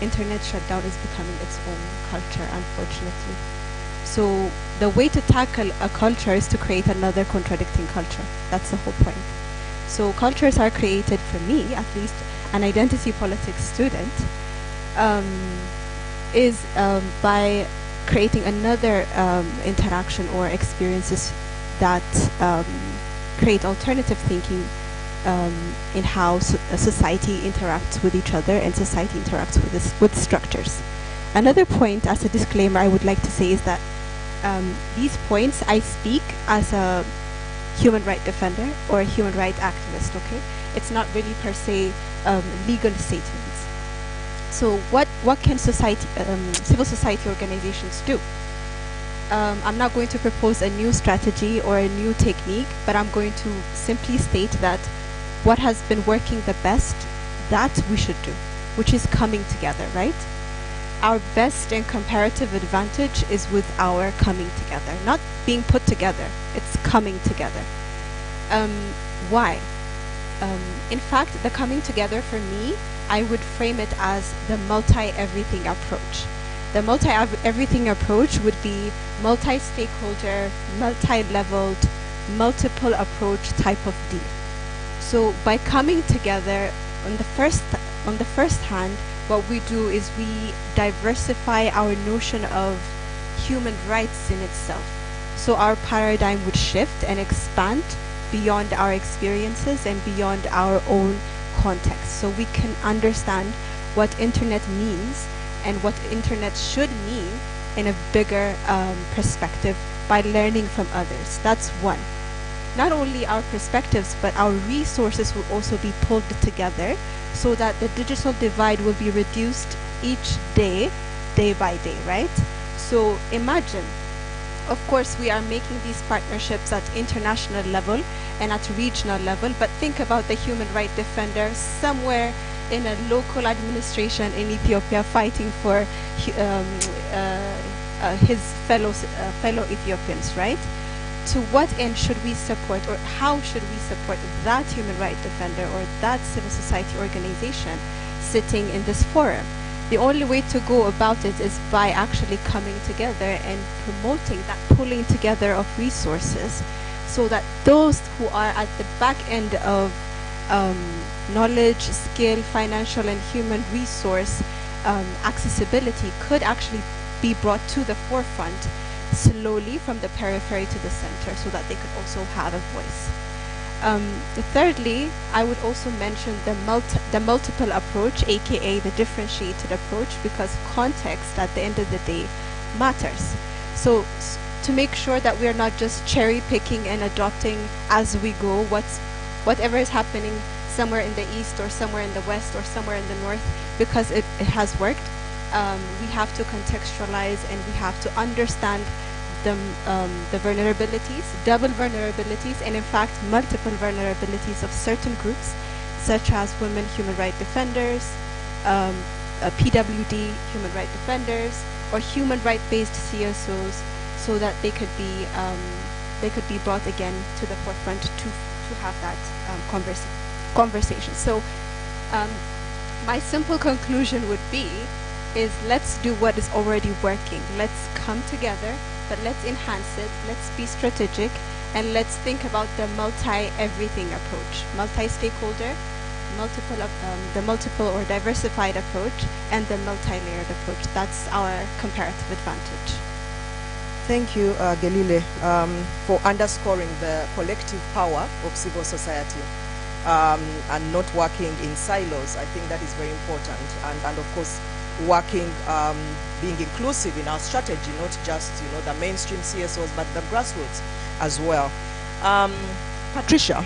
internet shutdown is becoming its own culture, unfortunately. So the way to tackle a culture is to create another contradicting culture. That's the whole point. So cultures are created, for me at least, an identity politics student, is by creating another interaction or experiences that create alternative thinking in how society interacts with each other and society interacts with structures. Another point, as a disclaimer, I would like to say is that these points I speak as a human rights defender or a human rights activist, okay? It's not really per se legal statements. So what can society, civil society organizations do? I'm not going to propose a new strategy or a new technique, but I'm going to simply state that what has been working the best, that we should do, which is coming together, right? Our best and comparative advantage is with our coming together, not being put together, it's coming together. Why? In fact, the coming together for me, I would frame it as the multi-everything approach. The multi-everything approach would be multi-stakeholder, multi-leveled, multiple approach type of deal. So by coming together, on the first hand, what we do is we diversify our notion of human rights in itself. So our paradigm would shift and expand beyond our experiences and beyond our own context. So we can understand what internet means and what internet should mean in a bigger perspective by learning from others. That's one. Not only our perspectives, but our resources will also be pulled together so that the digital divide will be reduced each day, day by day, right? So imagine, of course, we are making these partnerships at international level and at regional level, but think about the human rights defender somewhere in a local administration in Ethiopia fighting for his fellow Ethiopians, right? To what end should we support, or how should we support that human rights defender or that civil society organization sitting in this forum? The only way to go about it is by actually coming together and promoting that pulling together of resources so that those who are at the back end of knowledge, skill, financial and human resource accessibility could actually be brought to the forefront slowly from the periphery to the center so that they could also have a voice. Thirdly, I would also mention the multiple approach, aka the differentiated approach, because context at the end of the day matters. So to make sure that we are not just cherry picking and adopting as we go whatever is happening somewhere in the east or somewhere in the west or somewhere in the north because it has worked. We have to contextualize and we have to understand the vulnerabilities, double vulnerabilities, and in fact multiple vulnerabilities of certain groups, such as women human rights defenders, PWD human rights defenders, or human rights-based CSOs, so that they could be brought again to the forefront to have that conversation. So my simple conclusion would be is let's do what is already working. Let's come together, but let's enhance it. Let's be strategic, and let's think about the multi-everything approach, multi-stakeholder, the multiple or diversified approach, and the multi-layered approach. That's our comparative advantage. Thank you, Gelile, for underscoring the collective power of civil society and not working in silos. I think that is very important. And of course, working, being inclusive in our strategy, not just the mainstream CSOs, but the grassroots as well. Patricia,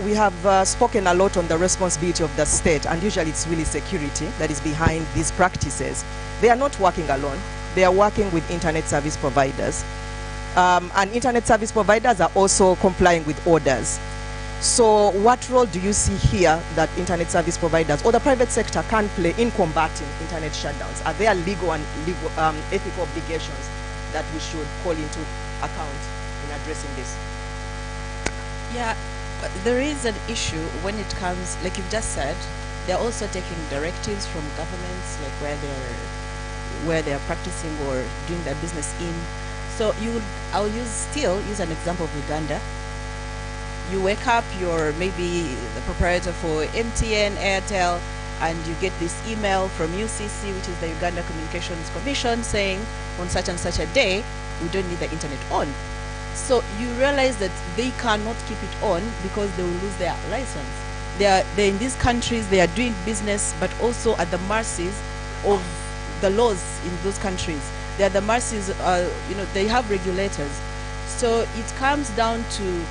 we have spoken a lot on the responsibility of the state, and usually it's really security that is behind these practices. They are not working alone. They are working with internet service providers. And internet service providers are also complying with orders. So what role do you see here that internet service providers or the private sector can play in combating internet shutdowns? Are there legal and ethical obligations that we should call into account in addressing this? Yeah, there is an issue when it comes, like you've just said, they're also taking directives from governments, like where they're practicing or doing their business in. So I'll still use an example of Uganda. You wake up, you're maybe the proprietor for MTN, Airtel, and you get this email from UCC, which is the Uganda Communications Commission, saying on such and such a day, we don't need the internet on. So you realize that they cannot keep it on because they will lose their license. They're in these countries, they are doing business, but also at the mercies of the laws in those countries. They are the mercies, they have regulators. So it comes down to,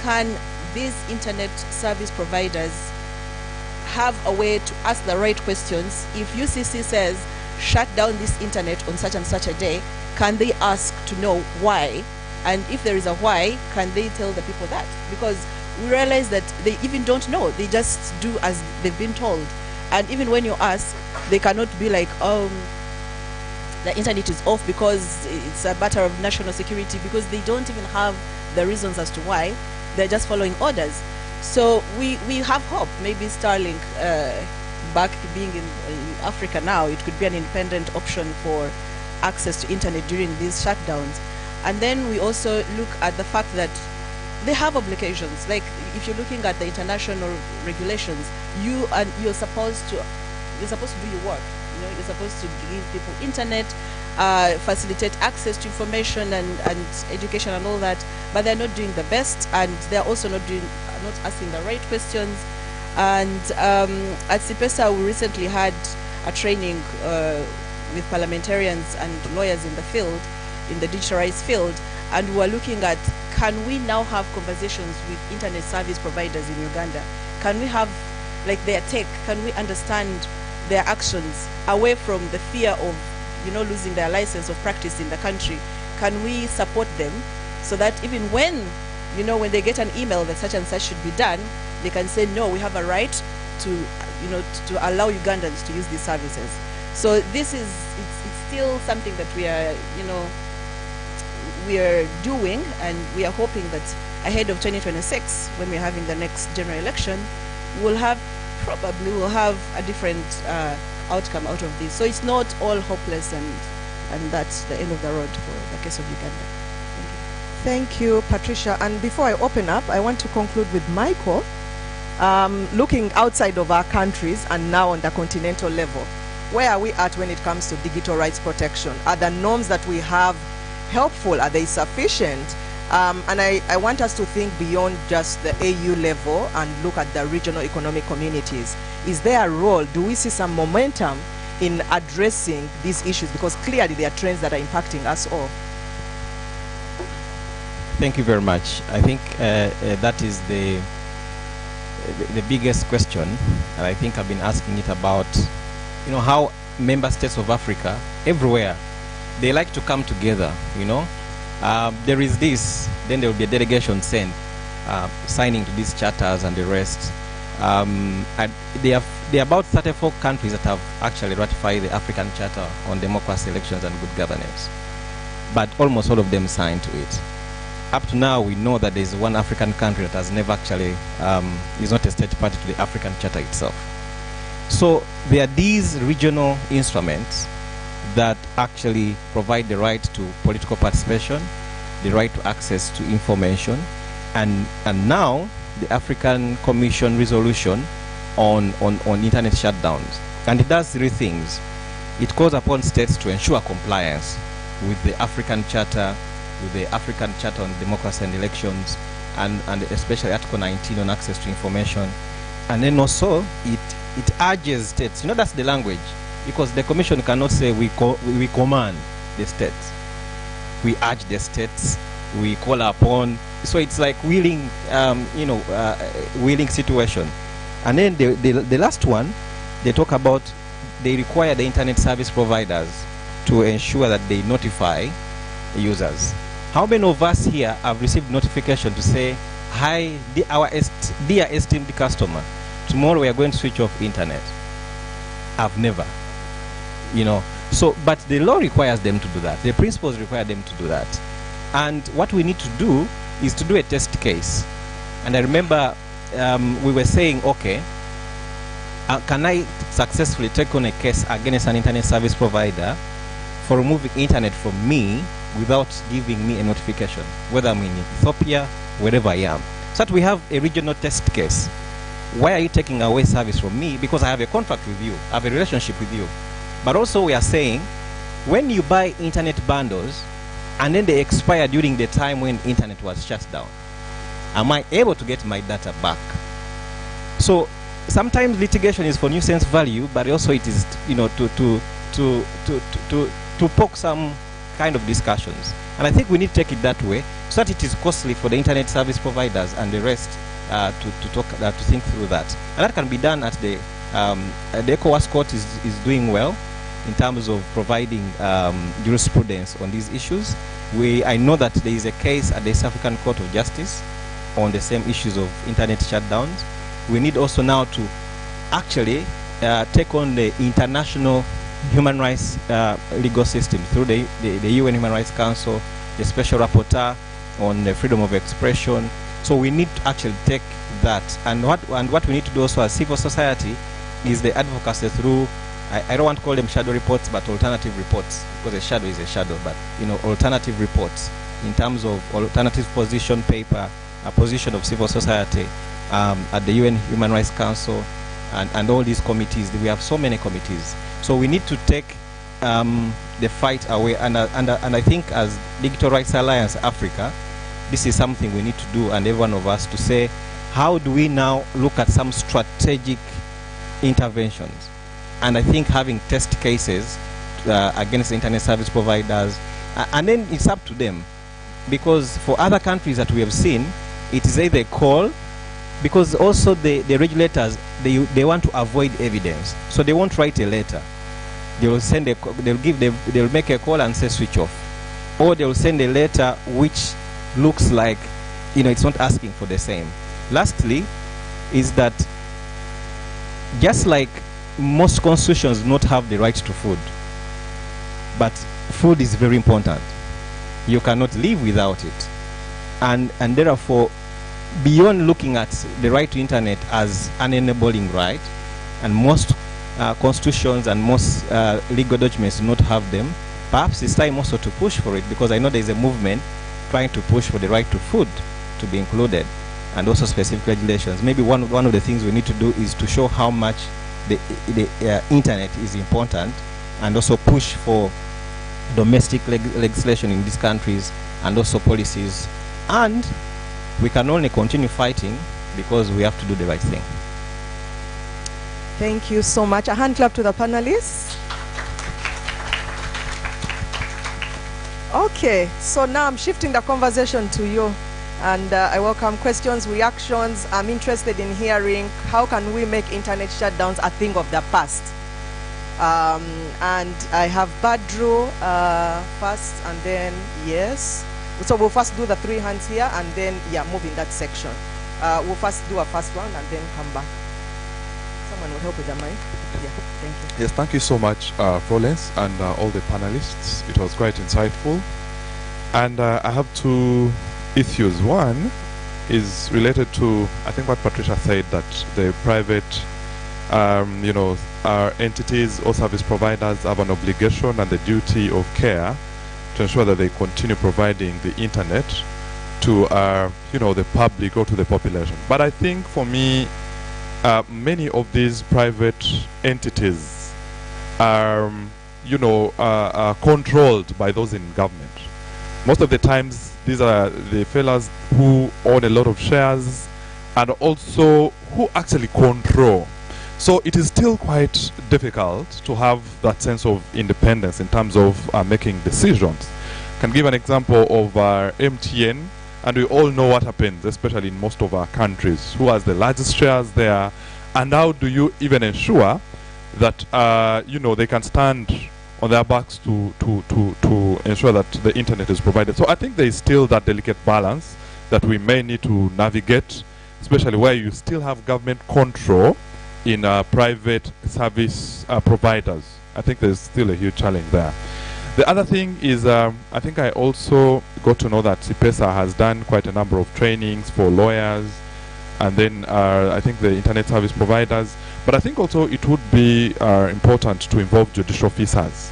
can these internet service providers have a way to ask the right questions? If UCC says, shut down this internet on such and such a day, can they ask to know why? And if there is a why, can they tell the people that? Because we realize that they even don't know. They just do as they've been told. And even when you ask, they cannot be like, the internet is off because it's a matter of national security, because they don't even have the reasons as to why. They're just following orders. So we have hope. Maybe Starlink, back being in Africa now, it could be an independent option for access to internet during these shutdowns. And then we also look at the fact that they have obligations. Like if you're looking at the international regulations, you're supposed to do your work. You're supposed to give people internet, facilitate access to information and education and all that, but they're not doing the best, and they're also not asking the right questions. And at CIPESA, we recently had a training with parliamentarians and lawyers in the field, in the digital rights field, and we're looking at, can we now have conversations with internet service providers in Uganda? Can we have their tech? Can we understand their actions away from the fear of losing their license of practice in the country? Can we support them so that even when when they get an email that such and such should be done, they can say, no, we have a right to to allow Ugandans to use these services. So this is it's still something that we are doing, and we are hoping that ahead of 2026, when we're having the next general election, we'll have a different outcome out of this. So it's not all hopeless, and that's the end of the road for the case of Uganda. Thank you, Patricia. And before I open up, I want to conclude with Michael. Looking outside of our countries and now on the continental level, where are we at when it comes to digital rights protection? Are the norms that we have helpful? Are they sufficient? And I want us to think beyond just the AU level and look at the regional economic communities. Is there a role? Do we see some momentum in addressing these issues? Because clearly there are trends that are impacting us all. Thank you very much. I think that is the biggest question, and I think I've been asking it about, how member states of Africa, everywhere, they like to come together, There is this, then there will be a delegation sent, signing to these charters and the rest. And there are about 34 countries that have actually ratified the African Charter on Democracy, Elections and Good Governance. But almost all of them signed to it. Up to now, we know that there is one African country that has never actually, is not a state party to the African Charter itself. So there are these regional instruments that actually provide the right to political participation, the right to access to information, and now the African Commission resolution on internet shutdowns. And it does three things. It calls upon states to ensure compliance with the African Charter, with the African Charter on Democracy and Elections, and especially Article 19 on access to information. And then also it it urges states. That's the language, because the Commission cannot say we command the states. We urge the states. We call upon. So it's like willing, willing situation. And then the last one, they talk about they require the internet service providers to ensure that they notify users. How many of us here have received notification to say, hi, dear esteemed customer, tomorrow we are going to switch off internet? I've never. So, but the law requires them to do that. The principles require them to do that. And what we need to do is to do a test case. And I remember we were saying, okay, can I successfully take on a case against an internet service provider for removing internet from me without giving me a notification, whether I'm in Ethiopia, wherever I am? So that we have a regional test case. Why are you taking away service from me? Because I have a contract with you, I have a relationship with you. But also we are saying, when you buy internet bundles and then they expire during the time when internet was shut down, am I able to get my data back? So sometimes litigation is for nuisance value, but also it is, to poke some kind of discussions. And I think we need to take it that way, so that it is costly for the internet service providers and the rest to think through that. And that can be done at the ECOWAS court is doing well in terms of providing jurisprudence on these issues. I know that there is a case at the East African Court of Justice on the same issues of internet shutdowns. We need also now to actually take on the international human rights legal system through the UN Human Rights Council, the Special Rapporteur on the freedom of expression. So we need to actually take that. And what we need to do also as civil society is the advocacy through, I don't want to call them shadow reports, but alternative reports, because a shadow is a shadow, but alternative reports in terms of alternative position paper, a position of civil society at the UN Human Rights Council and all these committees. We have so many committees. So we need to take the fight away. And I think as Digital Rights Alliance Africa, this is something we need to do, and every one of us to say, how do we now look at some strategic interventions? And I think having test cases against internet service providers, and then it's up to them. Because for other countries that we have seen, it is either a call, because also the regulators, they want to avoid evidence. So they won't write a letter. They will send they'll make a call and say switch off. Or they will send a letter which looks like, it's not asking for the same. Lastly, is that just like most constitutions do not have the right to food, but food is very important. You cannot live without it. And therefore, beyond looking at the right to internet as an enabling right, and most constitutions and most legal documents do not have them, perhaps it's time also to push for it, because I know there's a movement trying to push for the right to food to be included, and also specific regulations. Maybe one of the things we need to do is to show how much the internet is important, and also push for domestic legislation in these countries, and also policies. And we can only continue fighting because we have to do the right thing. Thank you so much. A hand clap to the panelists. Okay, so now I'm shifting the conversation to you, and I welcome questions, reactions. I'm interested in hearing, how can we make internet shutdowns a thing of the past? And I have Badru first, and then yes. So we'll first do the 3 hands here, and then move in that section. We'll first do a first round and then come back. Someone will help with the mic. Yeah, thank you. Yes, thank you so much, Florence, and all the panelists. It was quite insightful. And I have 2 issues. One is related to, I think, what Patricia said, that the private, entities or service providers have an obligation and the duty of care to ensure that they continue providing the internet to, the public or to the population. But I think for me, many of these private entities are, controlled by those in government. Most of the times, these are the fellas who own a lot of shares and also who actually control. So it is still quite difficult to have that sense of independence in terms of making decisions. I can give an example of MTN, and we all know what happens, especially in most of our countries. Who has the largest shares there, and how do you even ensure that they can stand on their backs to ensure that the internet is provided? So I think there is still that delicate balance that we may need to navigate, especially where you still have government control in private service providers. I think there's still a huge challenge there. The other thing is, I think I also got to know that CIPESA has done quite a number of trainings for lawyers, and then I think the internet service providers. But I think also it would be important to involve judicial officers,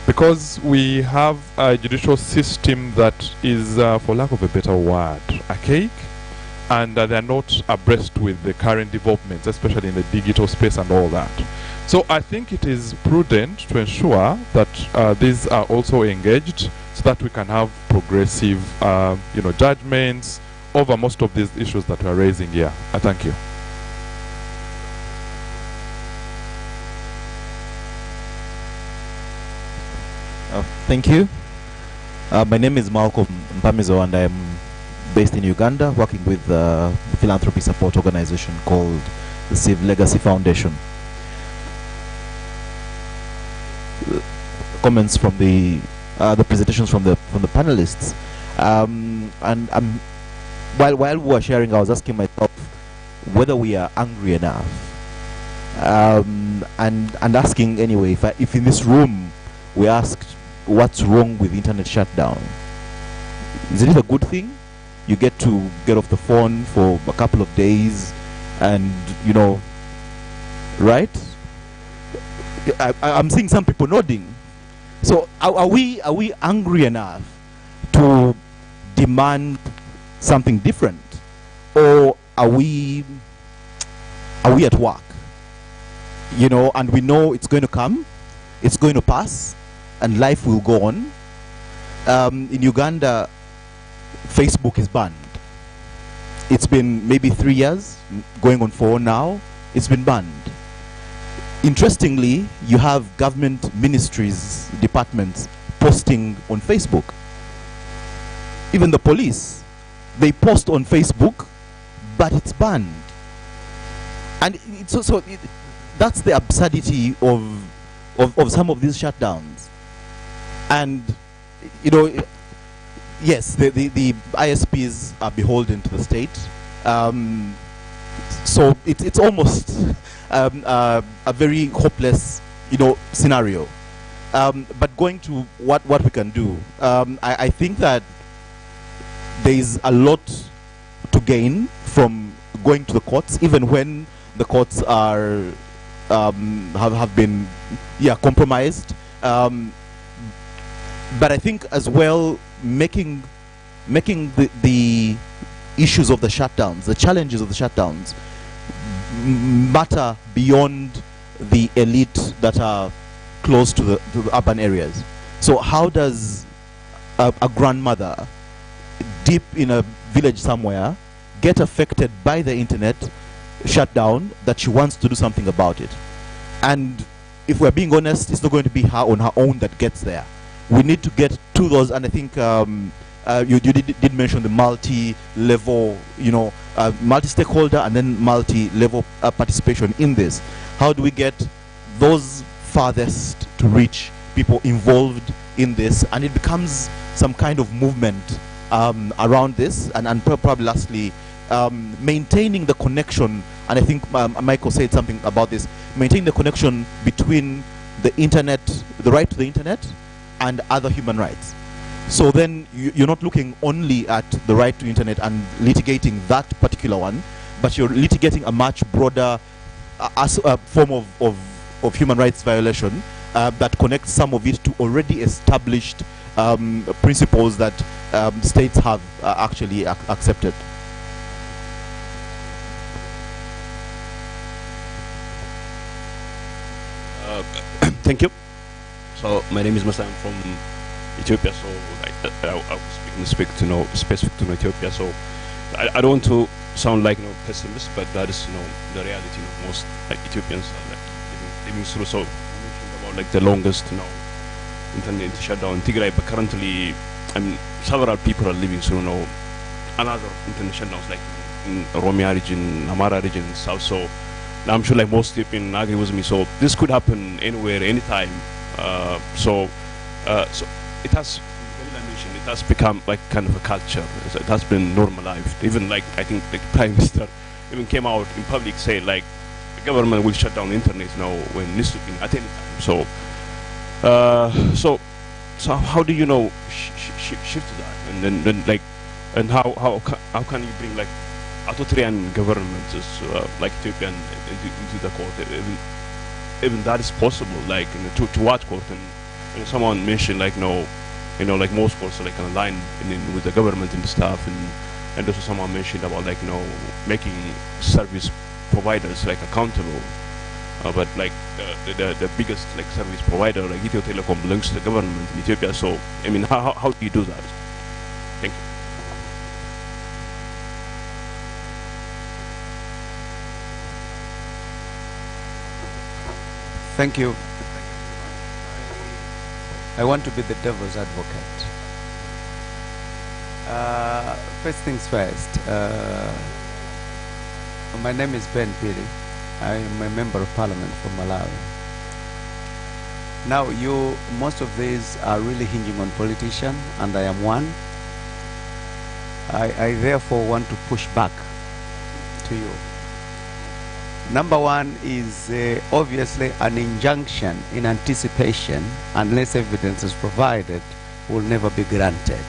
because we have a judicial system that is, for lack of a better word, archaic, and they're not abreast with the current developments, especially in the digital space and all that. So I think it is prudent to ensure that these are also engaged, so that we can have progressive judgments over most of these issues that we are raising here. I thank you. Thank you. My name is Malcolm Mpamizo, and I'm based in Uganda, working with a philanthropy support organization called the Civ Legacy Foundation. Comments from the presentations from the panelists, and while we were sharing, I was asking myself whether we are angry enough, and asking anyway, if in this room we asked what's wrong with internet shutdown, is it a good thing? You get to get off the phone for a couple of days, and right? I'm seeing some people nodding. So are we angry enough to demand something different, or are we at work? And we know it's going to come, it's going to pass, and life will go on. In Uganda, Facebook is banned. It's been maybe 3 years, going on 4 now. It's been banned. Interestingly, you have government ministries, departments posting on Facebook. Even the police, they post on Facebook, but it's banned. And that's the absurdity of some of these shutdowns. And yes, the ISPs are beholden to the state. So it's almost a very hopeless, scenario. But going to what we can do, I think that there is a lot to gain from going to the courts, even when the courts are have been compromised. But I think as well, making the issues of the shutdowns, the challenges of the shutdowns, matter beyond the elite that are close to the urban areas. So how does a grandmother deep in a village somewhere get affected by the internet shutdown that she wants to do something about it? And if we're being honest, it's not going to be her on her own that gets there. We need to get to those, and I think you did mention the multi-level, multi-stakeholder and then multi-level participation in this. How do we get those farthest to reach people involved in this, and it becomes some kind of movement around this, and probably lastly, maintaining the connection, and I think Michael said something about this, maintaining the connection between the internet, the right to the internet, and other human rights. So then you're not looking only at the right to internet and litigating that particular one, but you're litigating a much broader form of human rights violation that connects some of it to already established principles that states have actually accepted. Thank you. So my name is Masa. I'm from Ethiopia, so I was speak to know specific to Ethiopia. So I don't want to sound like pessimist, but that is the reality. Most Ethiopians are living through. So you mentioned about the longest internet shutdown in Tigray, but currently, several people are living through another internet shutdowns like in Oromia region, Amara region, South. So I'm sure most Ethiopians agree with me. So this could happen anywhere, anytime. So it has. It has become kind of a culture. It has been normalized. Even I think the Prime Minister even came out in public saying the government will shut down the internet now when it needs to be at any time. So how do you shift that? And then and how can you bring authoritarian governments like Ethiopian into the court? Even that is possible. To what court? And someone mentioned most courts are aligned with the government and stuff, and also someone mentioned about making service providers accountable. But the biggest service provider Ethio Telecom belongs to the government in Ethiopia. So how do you do that? Thank you. Thank you. I want to be the devil's advocate. First things first, my name is Ben Piri. I am a member of parliament from Malawi. Now most of these are really hinging on politicians, and I am one. I therefore want to push back to you. Number one is obviously an injunction in anticipation, unless evidence is provided, will never be granted.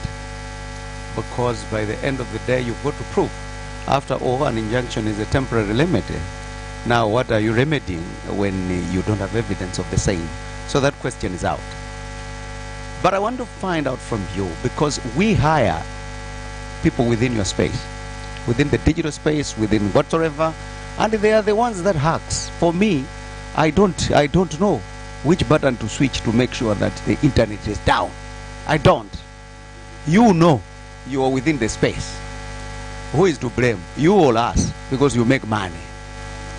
Because by the end of the day, you've got to prove. After all, an injunction is a temporary remedy. Now, what are you remedying when you don't have evidence of the same? So that question is out. But I want to find out from you, because we hire people within your space, within the digital space, within whatsoever, and they are the ones that hacks. For me, I don't know which button to switch to make sure that the internet is down. I don't. You know you are within the space. Who is to blame? You or us, because you make money.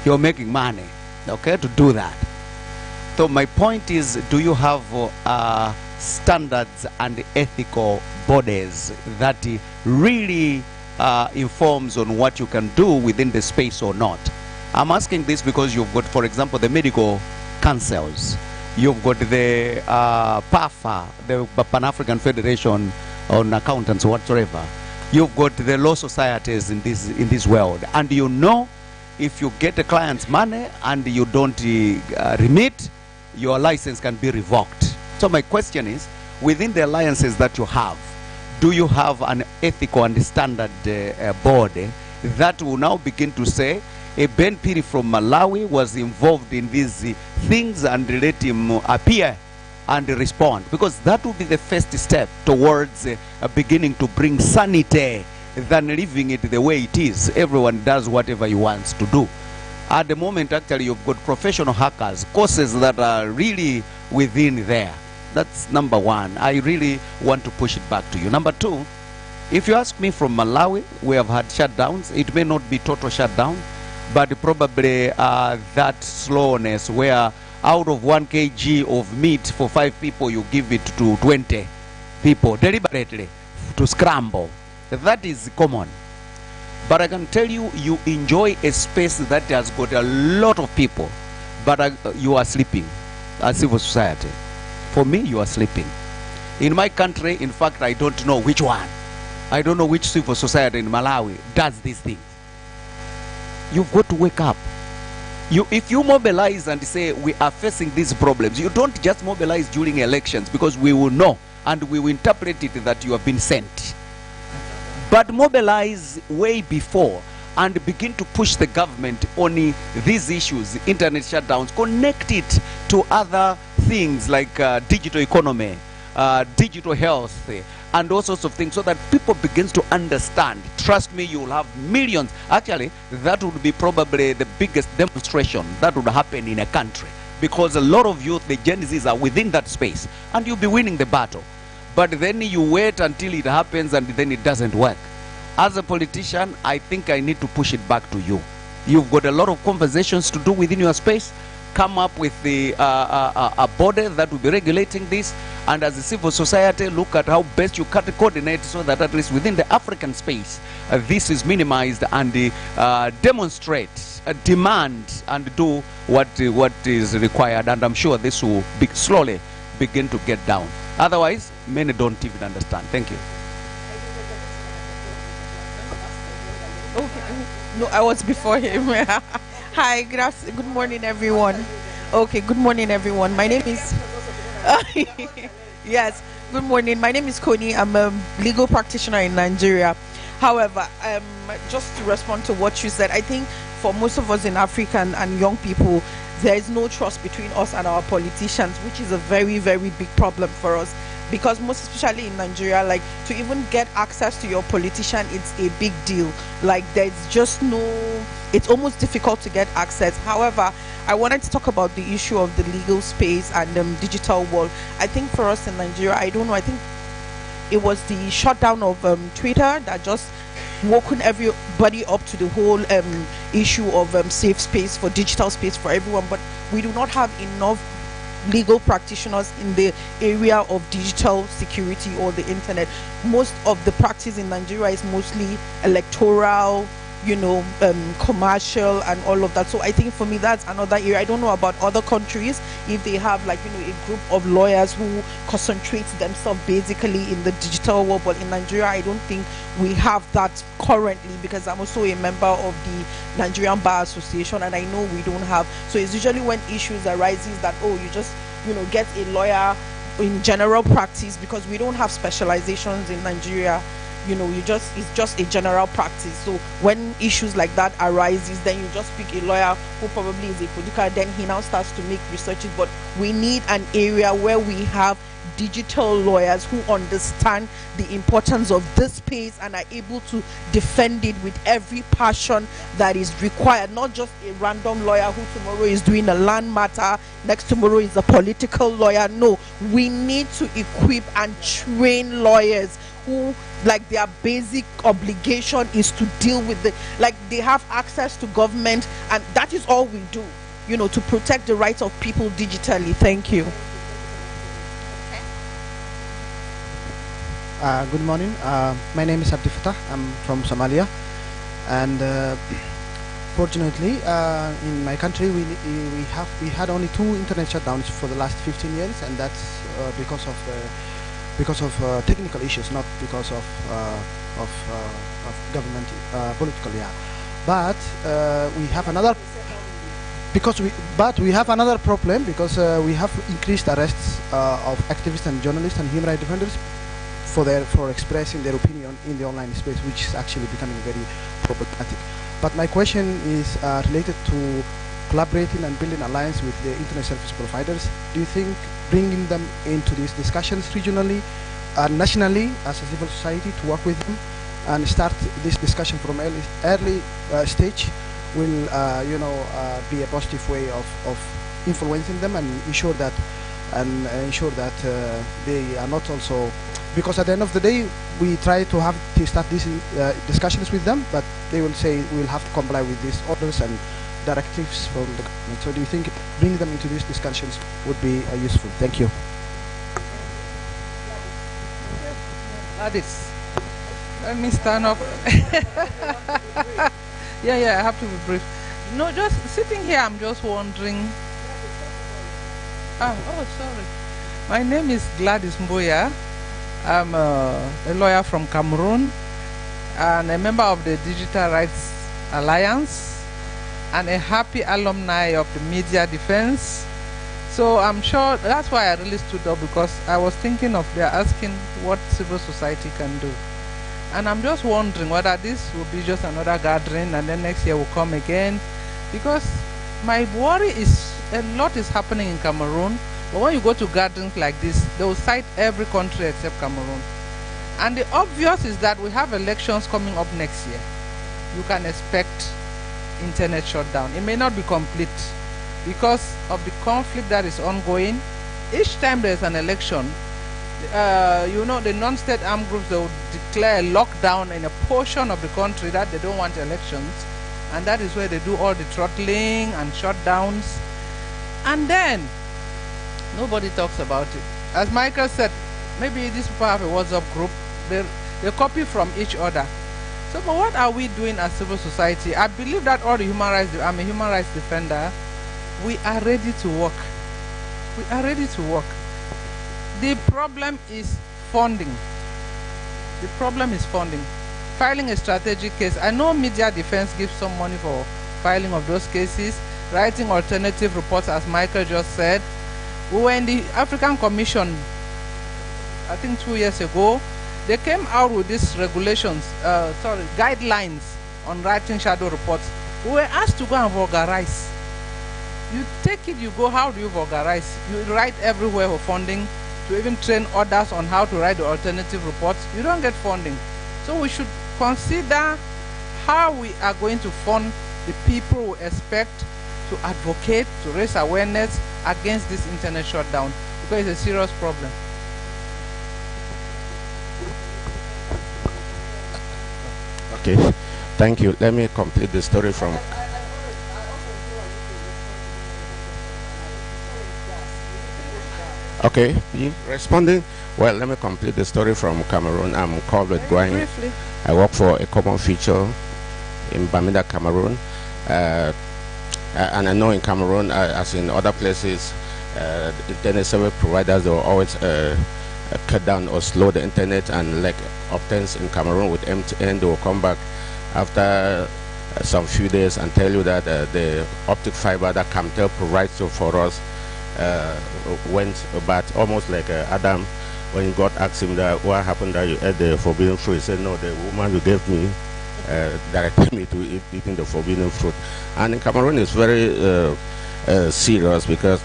You're making money, okay, to do that. So my point is, do you have standards and ethical bodies that really informs on what you can do within the space or not? I'm asking this because you've got, for example, the medical councils. You've got the PAFA, the Pan-African Federation on Accountants whatsoever. You've got the law societies in this world. And if you get a client's money and you don't remit, your license can be revoked. So my question is, within the alliances that you have, do you have an ethical and standard body that will now begin to say, a Ben Piri from Malawi was involved in these things, and let him appear and respond? Because that will be the first step towards beginning to bring sanity than leaving it the way it is. Everyone does whatever he wants to do. At the moment, actually, you've got professional hackers, courses that are really within there. That's number one. I really want to push it back to you. Number two, if you ask me, from Malawi, we have had shutdowns. It may not be total shutdown, but probably that slowness where out of 1 kg of meat for 5 people, you give it to 20 people deliberately to scramble. That is common. But I can tell you, you enjoy a space that has got a lot of people, but you are sleeping as civil society. For me, you are sleeping. In my country, in fact, I don't know which one. I don't know which civil society in Malawi does these things. You've got to wake up. If you mobilize and say we are facing these problems, you don't just mobilize during elections, because we will know and we will interpret it that you have been sent. But mobilize way before and begin to push the government on these issues, internet shutdowns, connect it to other things like digital economy, digital health, and all sorts of things, so that people begins to understand. Trust me, you will have millions. Actually, that would be probably the biggest demonstration that would happen in a country, because a lot of youth, the Gen Zs, are within that space, and you'll be winning the battle. But then you wait until it happens, and then it doesn't work. As a politician, I think I need to push it back to you. You've got a lot of conversations to do within your space. Come up with the a body that will be regulating this, and as a civil society, look at how best you can coordinate so that at least within the African space, this is minimized, and demonstrate, demand, and do what is required. And I'm sure this will slowly begin to get down. Otherwise, many don't even understand. Thank you. Okay. No, I was before him. Hi, good morning, everyone. Okay, good morning, everyone. My name is... Yes, good morning. My name is Koni. I'm a legal practitioner in Nigeria. However, just to respond to what you said, I think for most of us in Africa and young people, there is no trust between us and our politicians, which is a very, very big problem for us. Because most especially in Nigeria, like, to even get access to your politician, it's a big deal. Like, there's just no, it's almost difficult to get access. However, I wanted to talk about the issue of the legal space and digital world. I think for us in Nigeria, I don't know, I think it was the shutdown of Twitter that just woken everybody up to the whole issue of safe space for digital space for everyone. But we do not have enough legal practitioners in the area of digital security or the internet. Most of the practice in Nigeria is mostly electoral, you know, commercial and all of that. So I think for me that's another area. I don't know about other countries, if they have, like, you know, a group of lawyers who concentrate themselves basically in the digital world. But in Nigeria, I don't think we have that currently, because I'm also a member of the Nigerian Bar Association, and I know we don't have. So it's usually when issues arises that, oh, you just, you know, get a lawyer in general practice, because we don't have specializations in Nigeria. You know, it's just a general practice. So when issues like that arises, then you just pick a lawyer who probably is a political, then he now starts to make researches. But we need an area where we have digital lawyers who understand the importance of this space and are able to defend it with every passion that is required. Not just a random lawyer who tomorrow is doing a land matter, next tomorrow is a political lawyer. No, we need to equip and train lawyers who, like, their basic obligation is to deal with they have access to government, and that is all we do, you know, to protect the rights of people digitally. Thank you. Good morning. My name is Abdi Fatah. I'm from Somalia, and fortunately, in my country, we had only 2 internet shutdowns for the last 15 years, and that's because of technical issues, not because of government political. Yeah, but we have another problem, because we have increased arrests of activists and journalists and human rights defenders for expressing their opinion in the online space, which is actually becoming very problematic. But my question is related to collaborating and building alliance with the internet service providers. Do you think bringing them into these discussions regionally and nationally as a civil society to work with them and start this discussion from early stage will be a positive way of influencing them and ensure that they are not also, because at the end of the day we try to start these discussions with them, but they will say we'll have to comply with these orders and directives from the government. So do you think bringing them into these discussions would be useful? Thank you. Gladys, let me stand up. Yeah, I have to be brief. No, just sitting here, I'm just wondering. Oh, sorry. My name is Gladys Mboya. I'm a lawyer from Cameroon and a member of the Digital Rights Alliance and a happy alumni of the Media Defense. So I'm sure that's why I really stood up, because I was thinking of they're asking what civil society can do. And I'm just wondering whether this will be just another gathering and then next year will come again, because my worry is a lot is happening in Cameroon, but when you go to gatherings like this, they will cite every country except Cameroon. And the obvious is that we have elections coming up next year. You can expect internet shutdown. It may not be complete because of the conflict that is ongoing. Each time there's an election, You know, the non-state armed groups, they will declare a lockdown in a portion of the country that they don't want elections, and that is where they do all the throttling and shutdowns, and then nobody talks about it. As Michael said, maybe these people have a WhatsApp group, they copy from each other. So, but what are we doing as civil society? I believe that all the human rights, I'm a human rights defender, we are ready to work. We are ready to work. The problem is funding. The problem is funding. Filing a strategic case. I know media defense gives some money for filing of those cases, writing alternative reports, as Michael just said. We were in the African Commission, I think 2 years ago. They came out with these regulations, guidelines on writing shadow reports. We were asked to go and vulgarize. You take it, you go, how do you vulgarize? You write everywhere for funding, to even train others on how to write the alternative reports. You don't get funding. So we should consider how we are going to fund the people we expect to advocate, to raise awareness against this internet shutdown, because it's a serious problem. Okay, thank you. Let me complete the story from... Okay, responding? Well, let me complete the story from Cameroon. I'm called with Guanyin. I work for a common feature in Bamenda, Cameroon. And I know in Cameroon, as in other places, internet service providers will always cut down or slow the internet, and like obtains in Cameroon with MTN, they will come back after some few days and tell you that the optic fiber that Camtel provides for us went bad, almost like Adam when God asked him that what happened that you ate the forbidden fruit. He said, no, the woman you gave me directed me to eating the forbidden fruit. And in Cameroon it's very serious, because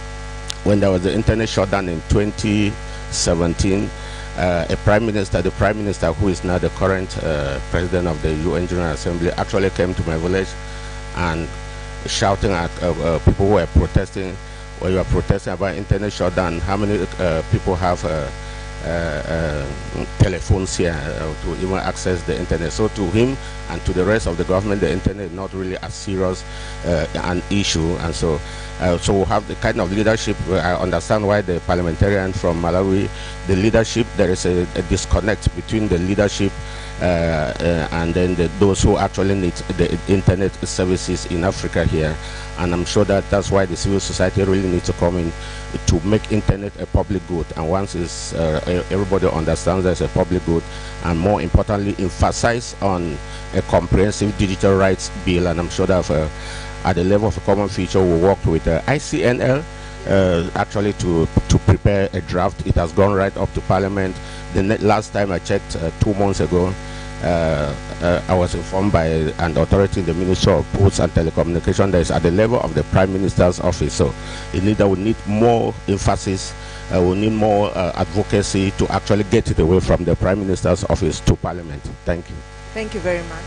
when there was the internet shutdown in 2017, the prime minister who is now the current president of the UN General Assembly actually came to my village and shouting at people who were protesting. When you are protesting about internet shutdown, how many people have telephones here to even access the internet? So to him and to the rest of the government, the internet is not really as serious an issue. And so so we have the kind of leadership. I understand why the parliamentarian from Malawi, the leadership, there is a disconnect between the leadership and then those who actually need the internet services in Africa here. And I'm sure that that's why the civil society really needs to come in to make internet a public good. And once it's, everybody understands there's a public good, and more importantly, emphasize on a comprehensive digital rights bill. And I'm sure that at the level of a common feature, we worked with ICNL actually to prepare a draft. It has gone right up to Parliament. The last time I checked 2 months ago, I was informed by an authority in the Ministry of Posts and Telecommunication that is at the level of the Prime Minister's office. So we need more emphasis, we need more advocacy to actually get it away from the Prime Minister's office to Parliament. Thank you. Thank you very much.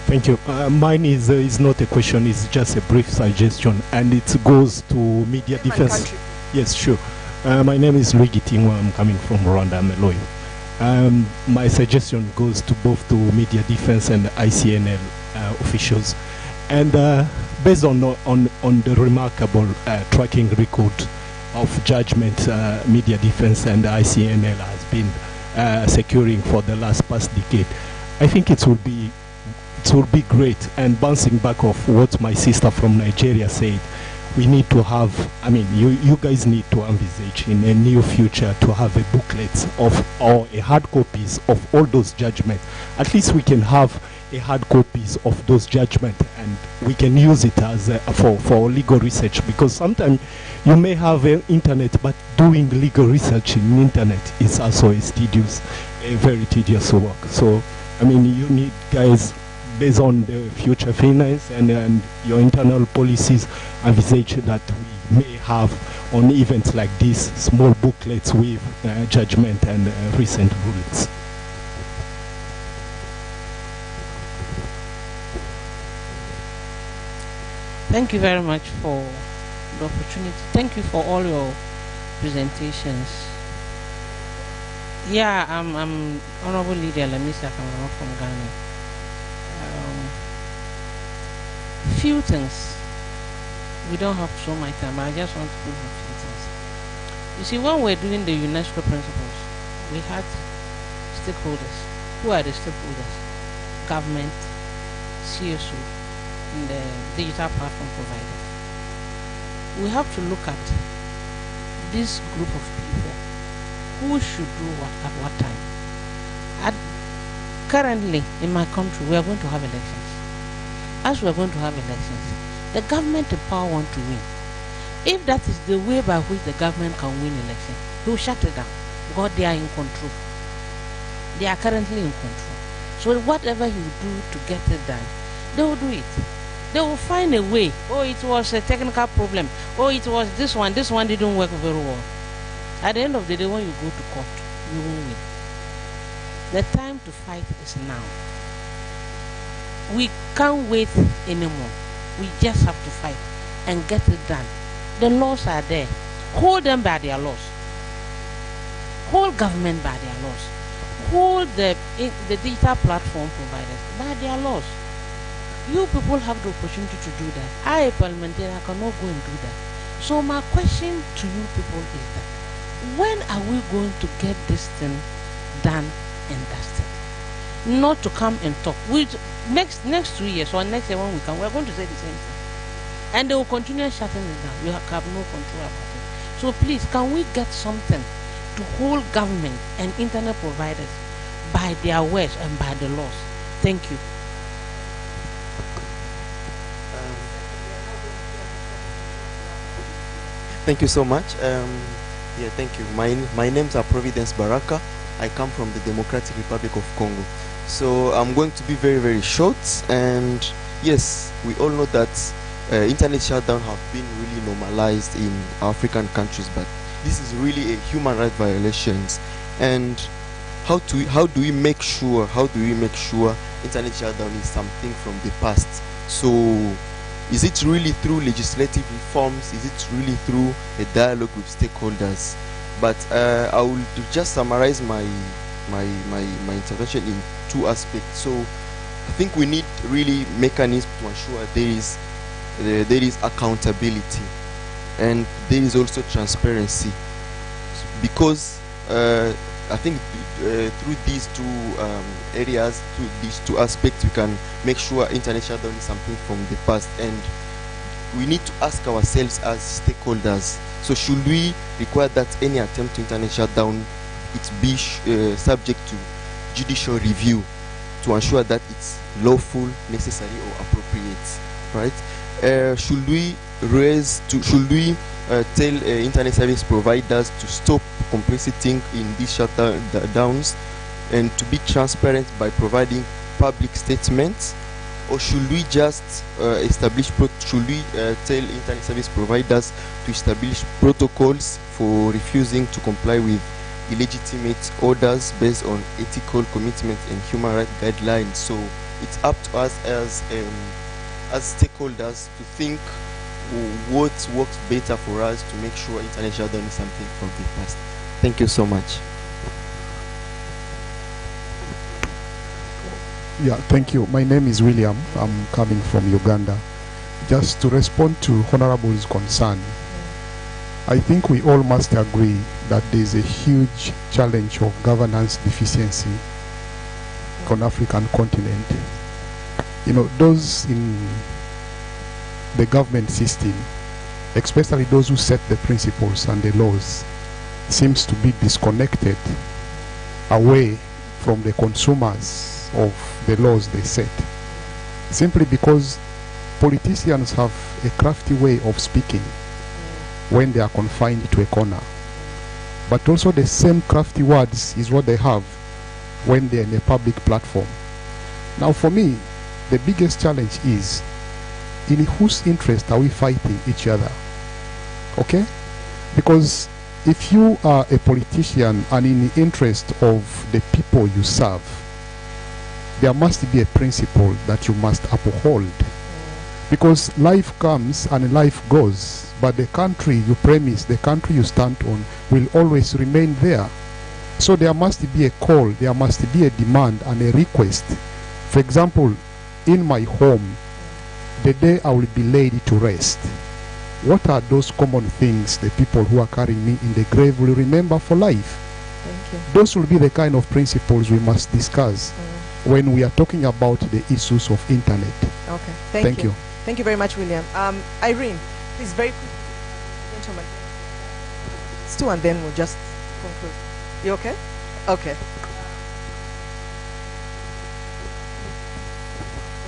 Thank you. Mine is not a question, it's just a brief suggestion, and it goes to media defense. Yes, sure. My name is Litigating. I'm coming from Rwanda. I'm a lawyer. My suggestion goes to both to media defense and ICNL officials. And based on the remarkable tracking record of judgment media defense and ICNL has been securing for the past decade, I think it will be great. And bouncing back off what my sister from Nigeria said, we need to have, I mean, you guys need to envisage in a near future to have a booklet of, or a hard copies of all those judgments. At least we can have a hard copies of those judgments, and we can use it as for legal research, because sometimes you may have internet, but doing legal research in internet is also a very tedious work. So, I mean, you need guys, based on the future finance and your internal policies, envisage that we may have on events like this small booklets with judgment and recent rulings. Thank you very much for the opportunity. Thank you for all your presentations. Yeah, I'm Honorable Lydia Lamisa from Ghana. Few things. We don't have so much time. I just want to put a few things. You see, when we're doing the UNESCO principles, we had stakeholders. Who are the stakeholders? Government, CSO, and the digital platform providers. We have to look at this group of people. Who should do what at what time? Currently, in my country, we are going to have elections. As we are going to have elections, the government in power want to win. If that is the way by which the government can win election, he will shut it down because they are in control. They are currently in control. So whatever he will do to get it done, they will do it. They will find a way. Oh, it was a technical problem. Oh, it was this one didn't work very well. At the end of the day, when you go to court, you won't win. The time to fight is now. We can't wait anymore. We just have to fight and get it done. The laws are there. Hold them by their laws. Hold government by their laws. Hold the digital platform providers by their laws. You people have the opportunity to do that. I, a parliamentarian, I cannot go and do that. So my question to you people is that, when are we going to get this thing done and dusted? Not to come and talk. Next 2 years or next year when we come, we are going to say the same thing. And they will continue shutting it down. You have no control about it. So please, can we get something to hold government and internet providers by their words and by the laws? Thank you. Thank you so much. Yeah, thank you. My names are Providence Baraka. I come from the Democratic Republic of Congo. So I'm going to be very, very short. And yes, we all know that internet shutdown have been really normalized in African countries, but this is really a human rights violations. And how do we make sure internet shutdown is something from the past? So is it really through legislative reforms? Is it really through a dialogue with stakeholders? But I will just summarize my intervention in two aspects. So I think we need really mechanisms to ensure there is accountability and there is also transparency, because I think through these two areas, through these two aspects, we can make sure internet shutdown is something from the past. And we need to ask ourselves as stakeholders, so should we require that any attempt to internet shutdown it be subject to judicial review to ensure that it's lawful, necessary or appropriate, right? Should we tell internet service providers to stop complicity in these shutdowns and to be transparent by providing public statements? Or should we just tell internet service providers to establish protocols for refusing to comply with illegitimate orders based on ethical commitments and human rights guidelines? So it's up to us as stakeholders to think what works better for us to make sure internet shutdown is something from the past. Thank you so much. Yeah, thank you. My name is William. I'm coming from Uganda. Just to respond to Honorable's concern, I think we all must agree that there is a huge challenge of governance deficiency on African continent. You know, those in the government system, especially those who set the principles and the laws, seems to be disconnected away from the consumers of the laws they set, simply because politicians have a crafty way of speaking when they are confined to a corner, but also the same crafty words is what they have when they're in a public platform. Now for me, the biggest challenge is, in whose interest are we fighting each other? Okay? Because if you are a politician and in the interest of the people you serve, there must be a principle that you must uphold. Because life comes and life goes. but the country you premise, the country you stand on, will always remain there. So there must be a call, there must be a demand and a request. For example, in my home, the day I will be laid to rest, what are those common things the people who are carrying me in the grave will remember for life? Thank you. Those will be the kind of principles we must discuss when we are talking about the issues of internet. Okay, thank you. Thank you very much, William. Irene, please, very quickly, gentlemen. It's two and then we'll just conclude. You okay? Okay.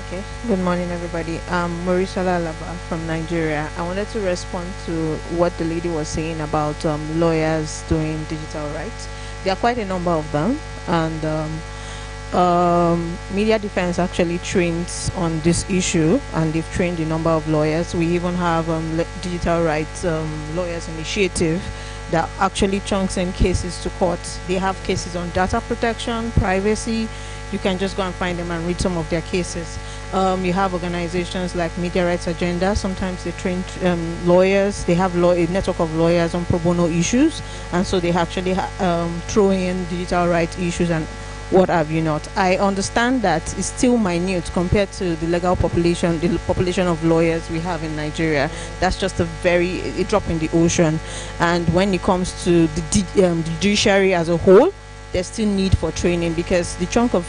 Okay. Good morning, everybody. Marisa Lalaba from Nigeria. I wanted to respond to what the lady was saying about lawyers doing digital rights. There are quite a number of them, and Media Defense actually trains on this issue, and they've trained a number of lawyers. We even have digital rights lawyers initiative that actually chunks in cases to court. They have cases on data protection, privacy. You can just go and find them and read some of their cases. You have organizations like Media Rights Agenda. Sometimes they train lawyers. They have a network of lawyers on pro bono issues, and so they actually throw in digital rights issues and what have you not. I understand that it's still minute compared to the legal population, the population of lawyers we have in Nigeria. That's just a drop in the ocean. And when it comes to the judiciary as a whole, there's still need for training, because the chunk of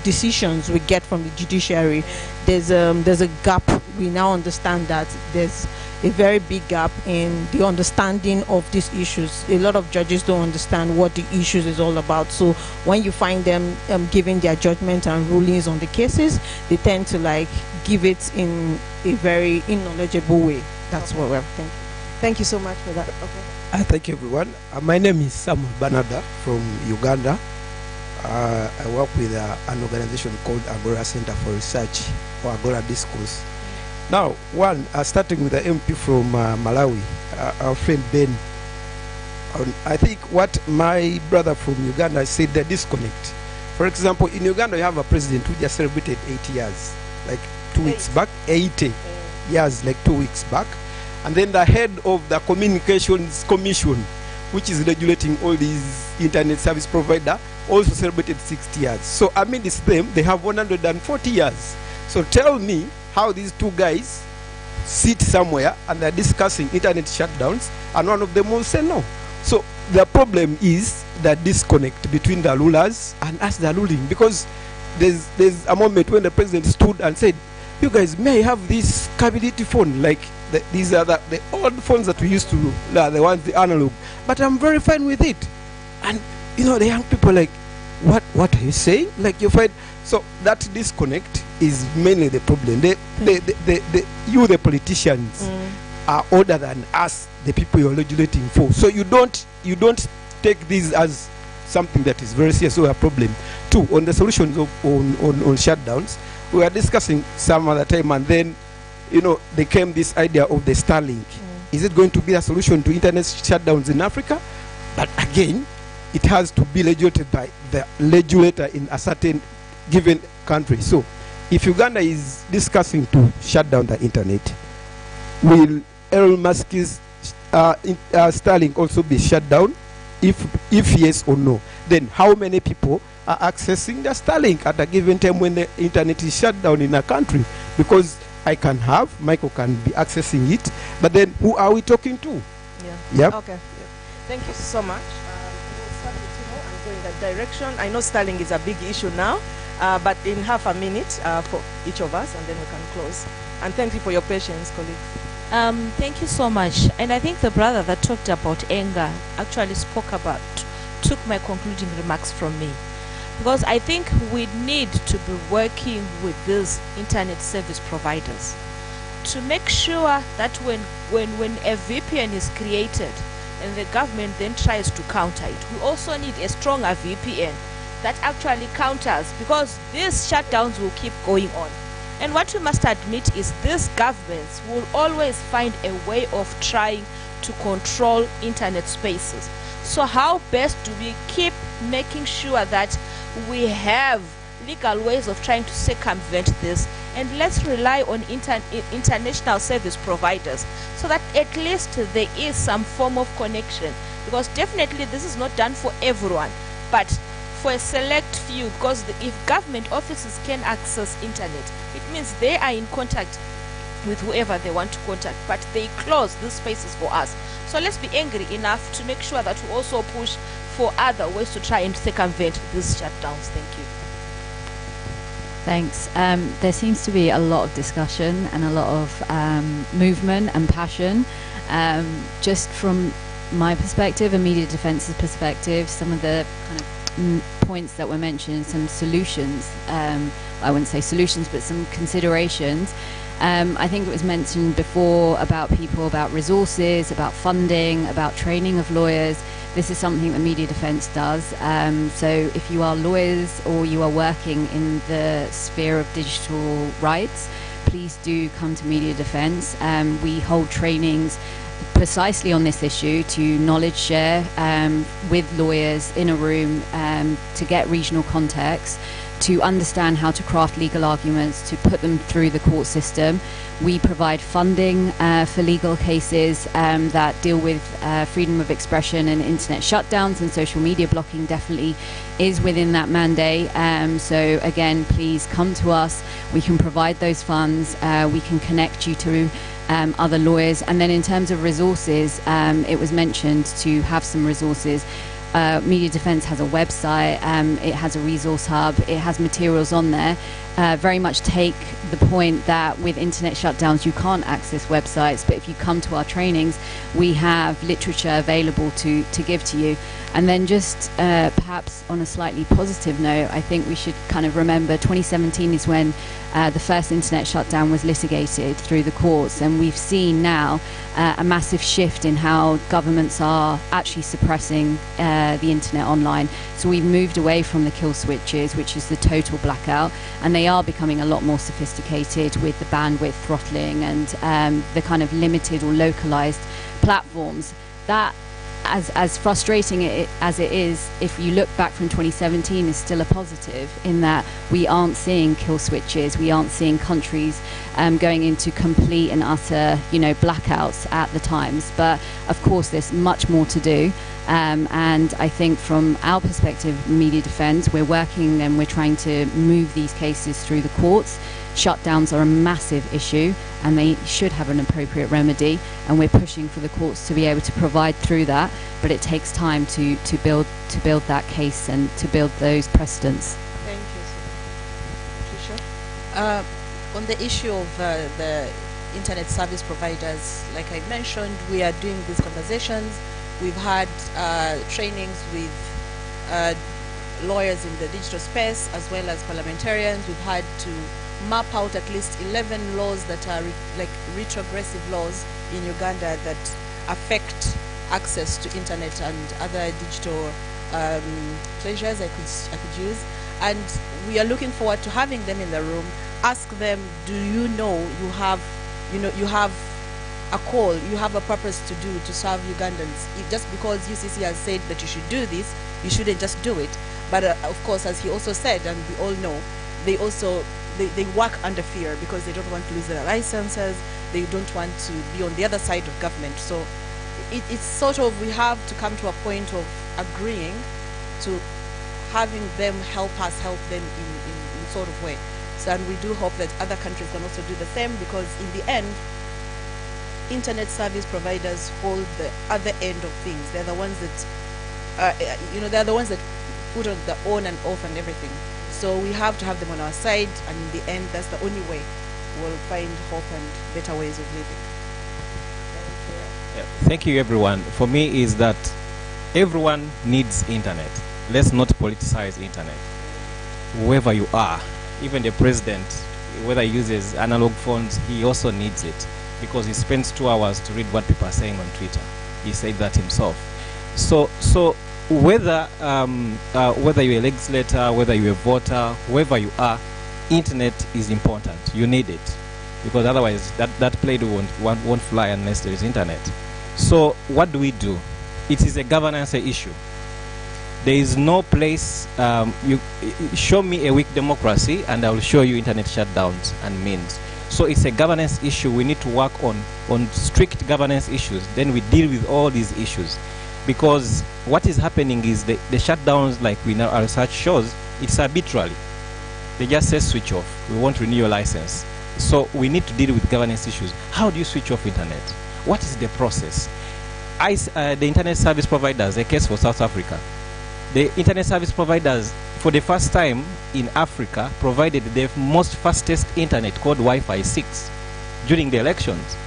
decisions we get from the judiciary, there's a gap. We now understand that there's a very big gap in the understanding of these issues. A lot of judges don't understand what the issues is all about. So when you find them giving their judgment and rulings on the cases, they tend to give it in a very knowledgeable way. That's what we're thinking. Thank you so much for that. Okay. Thank you, everyone. My name is Samuel Banada from Uganda. I work with an organization called Agora Center for Research, or Agora Discourse. Now, starting with the MP from Malawi, our friend Ben. I think what my brother from Uganda said, the disconnect. For example, in Uganda, you have a president who just celebrated 80 years, like 2 weeks back, 80 years, like 2 weeks back. And then the head of the Communications Commission, which is regulating all these internet service provider, also celebrated 60 years. So amidst them, they have 140 years. So tell me how these two guys sit somewhere and they're discussing internet shutdowns, and one of them will say no. So the problem is the disconnect between the rulers and us, the ruling, because there's a moment when the president stood and said, you guys may have this cabinet phone, like these are the old phones that we used to do, the ones, the analog, but I'm very fine with it. And the young people what are you saying? You find, so that disconnect is mainly the problem. The politicians are older than us, the people you're regulating for. So you don't take this as something that is very serious or a problem. Two, on the solutions on shutdowns, we were discussing some other time, and then there came this idea of the Starlink. Is it going to be a solution to internet shutdowns in Africa? But again, it has to be regulated by the regulator in a certain given country. So if Uganda is discussing to shut down the internet, will Elon Musk's Starlink also be shut down? If yes or no, then how many people are accessing the Starlink at a given time when the internet is shut down in a country? Because Michael can be accessing it, but then who are we talking to? Yeah. Yep. Okay. Thank you so much. We'll start with Timo and go in that direction. I know Starlink is a big issue now, but in half a minute for each of us, and then we can close. And thank you for your patience, colleagues. Thank you so much. And I think the brother that talked about anger actually took my concluding remarks from me. Because I think we need to be working with these internet service providers to make sure that when a VPN is created and the government then tries to counter it, we also need a stronger VPN that actually counters, because these shutdowns will keep going on. And what we must admit is these governments will always find a way of trying to control internet spaces. So how best do we keep making sure that we have legal ways of trying to circumvent this and let's rely on international service providers so that at least there is some form of connection, because definitely this is not done for everyone, but for a select few, because if government offices can access internet, it means they are in contact with whoever they want to contact, but they close these spaces for us. So let's be angry enough to make sure that we also push for other ways to try and circumvent these shutdowns. Thank you. Thanks. There seems to be a lot of discussion and a lot of movement and passion. Just from my perspective and media defence's perspective, some of the kind of points that were mentioned, some solutions, I wouldn't say solutions, but some considerations. I think it was mentioned before about resources, about funding, about training of lawyers. This is something that Media Defence does. So if you are lawyers or you are working in the sphere of digital rights, please do come to Media Defence. We hold trainings precisely on this issue to knowledge share with lawyers in a room to get regional context, to understand how to craft legal arguments, to put them through the court system. We provide funding for legal cases that deal with freedom of expression and internet shutdowns, and social media blocking definitely is within that mandate. So again, please come to us. We can provide those funds. We can connect you to other lawyers. And then in terms of resources, it was mentioned to have some resources. Media Defence has a website, it has a resource hub, it has materials on there. Very much take the point that with internet shutdowns you can't access websites, but if you come to our trainings we have literature available to give to you. And then just perhaps on a slightly positive note, I think we should kind of remember 2017 is when the first internet shutdown was litigated through the courts, and we've seen now a massive shift in how governments are actually suppressing the internet online. So we've moved away from the kill switches, which is the total blackout, and they are becoming a lot more sophisticated with the bandwidth throttling and the kind of limited or localized platforms. That, as frustrating as it is, if you look back from 2017, is still a positive in that we aren't seeing kill switches, we aren't seeing countries going into complete and utter, blackouts at the times. But of course, there's much more to do. And I think from our perspective, Media Defence, we're working and we're trying to move these cases through the courts. Shutdowns are a massive issue and they should have an appropriate remedy, and we're pushing for the courts to be able to provide through that, but it takes time to build that case and to build those precedents. Thank you, Patricia. On the issue of the internet service providers, like I mentioned, we are doing these conversations. We've had trainings with lawyers in the digital space as well as parliamentarians. We've had to map out at least 11 laws that are retrogressive laws in Uganda that affect access to internet and other digital pleasures I could use. And we are looking forward to having them in the room. Ask them, do you know you have a call, you have a purpose to do to serve Ugandans? If just because UCC has said that you should do this, you shouldn't just do it. But of course, as he also said, and we all know, they work under fear because they don't want to lose their licenses, they don't want to be on the other side of government. So it's sort of, we have to come to a point of agreeing to having them help us help them in sort of way. So, and we do hope that other countries can also do the same, because in the end, internet service providers hold the other end of things. They're the ones that, they're the ones that put on the on and off and everything. So we have to have them on our side, and in the end, that's the only way we'll find hope and better ways of living. Thank you, everyone. For me, is that everyone needs internet. Let's not politicize internet. Whoever you are, even the president, whether he uses analog phones, he also needs it, because he spends 2 hours to read what people are saying on Twitter. He said that himself. So whether you're a legislator, whether you're a voter, whoever you are, internet is important. You need it, because otherwise that play won't fly unless there is internet. So what do? It is a governance issue. There is no place, show me a weak democracy and I will show you internet shutdowns and means. So it's a governance issue. We need to work on strict governance issues. Then we deal with all these issues. Because what is happening is the shutdowns, like we know our research shows, it's arbitrary. They just say switch off. We won't renew your license. So we need to deal with governance issues. How do you switch off internet? What is the process? The internet service providers, a case for South Africa. The internet service providers, for the first time in Africa, provided the most fastest internet called Wi-Fi 6 during the elections.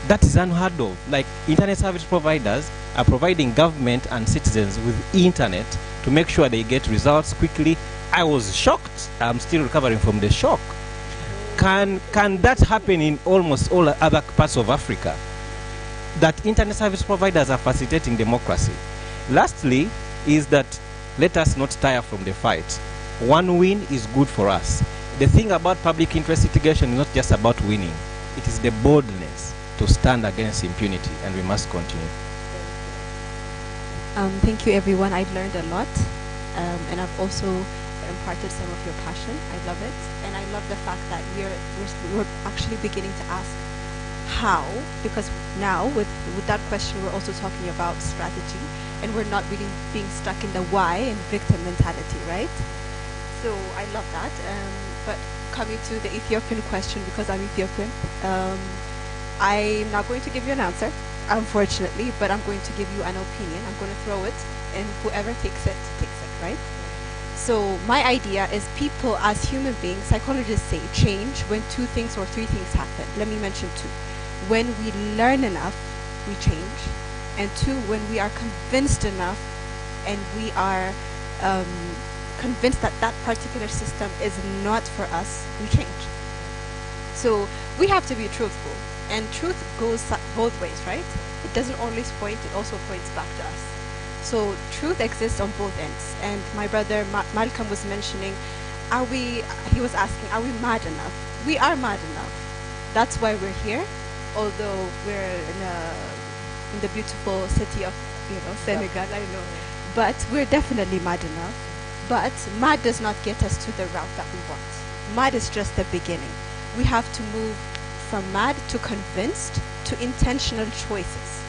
That is unheard of. Like, internet service providers are providing government and citizens with internet to make sure they get results quickly. I was shocked. I'm still recovering from the shock. Can that happen in almost all other parts of Africa? That internet service providers are facilitating democracy. Lastly, is that let us not tire from the fight. One win is good for us. The thing about public interest litigation is not just about winning. It is the boldness to stand against impunity, and we must continue. Thank you, everyone. I've learned a lot, and I've also imparted some of your passion. I love it, and I love the fact that we're actually beginning to ask how, because now with that question we're also talking about strategy, and we're not really being stuck in the why and victim mentality, right? So I love that. But coming to the Ethiopian question, because I'm Ethiopian, I'm not going to give you an answer, unfortunately, but I'm going to give you an opinion. I'm going to throw it, and whoever takes it, right? So my idea is people as human beings, psychologists say, change when 2 things or 3 things happen. Let me mention 2. When we learn enough, we change. And 2, when we are convinced enough and we are convinced that that particular system is not for us, we change. So we have to be truthful. And truth goes both ways, right? It doesn't always point, it also points back to us. So truth exists on both ends. And my brother Malcolm was mentioning, he was asking, are we mad enough? We are mad enough. That's why we're here, although we're in the beautiful city of Senegal, I know. But we're definitely mad enough. But mad does not get us to the route that we want. Mad is just the beginning. We have to move from mad to convinced to intentional choices.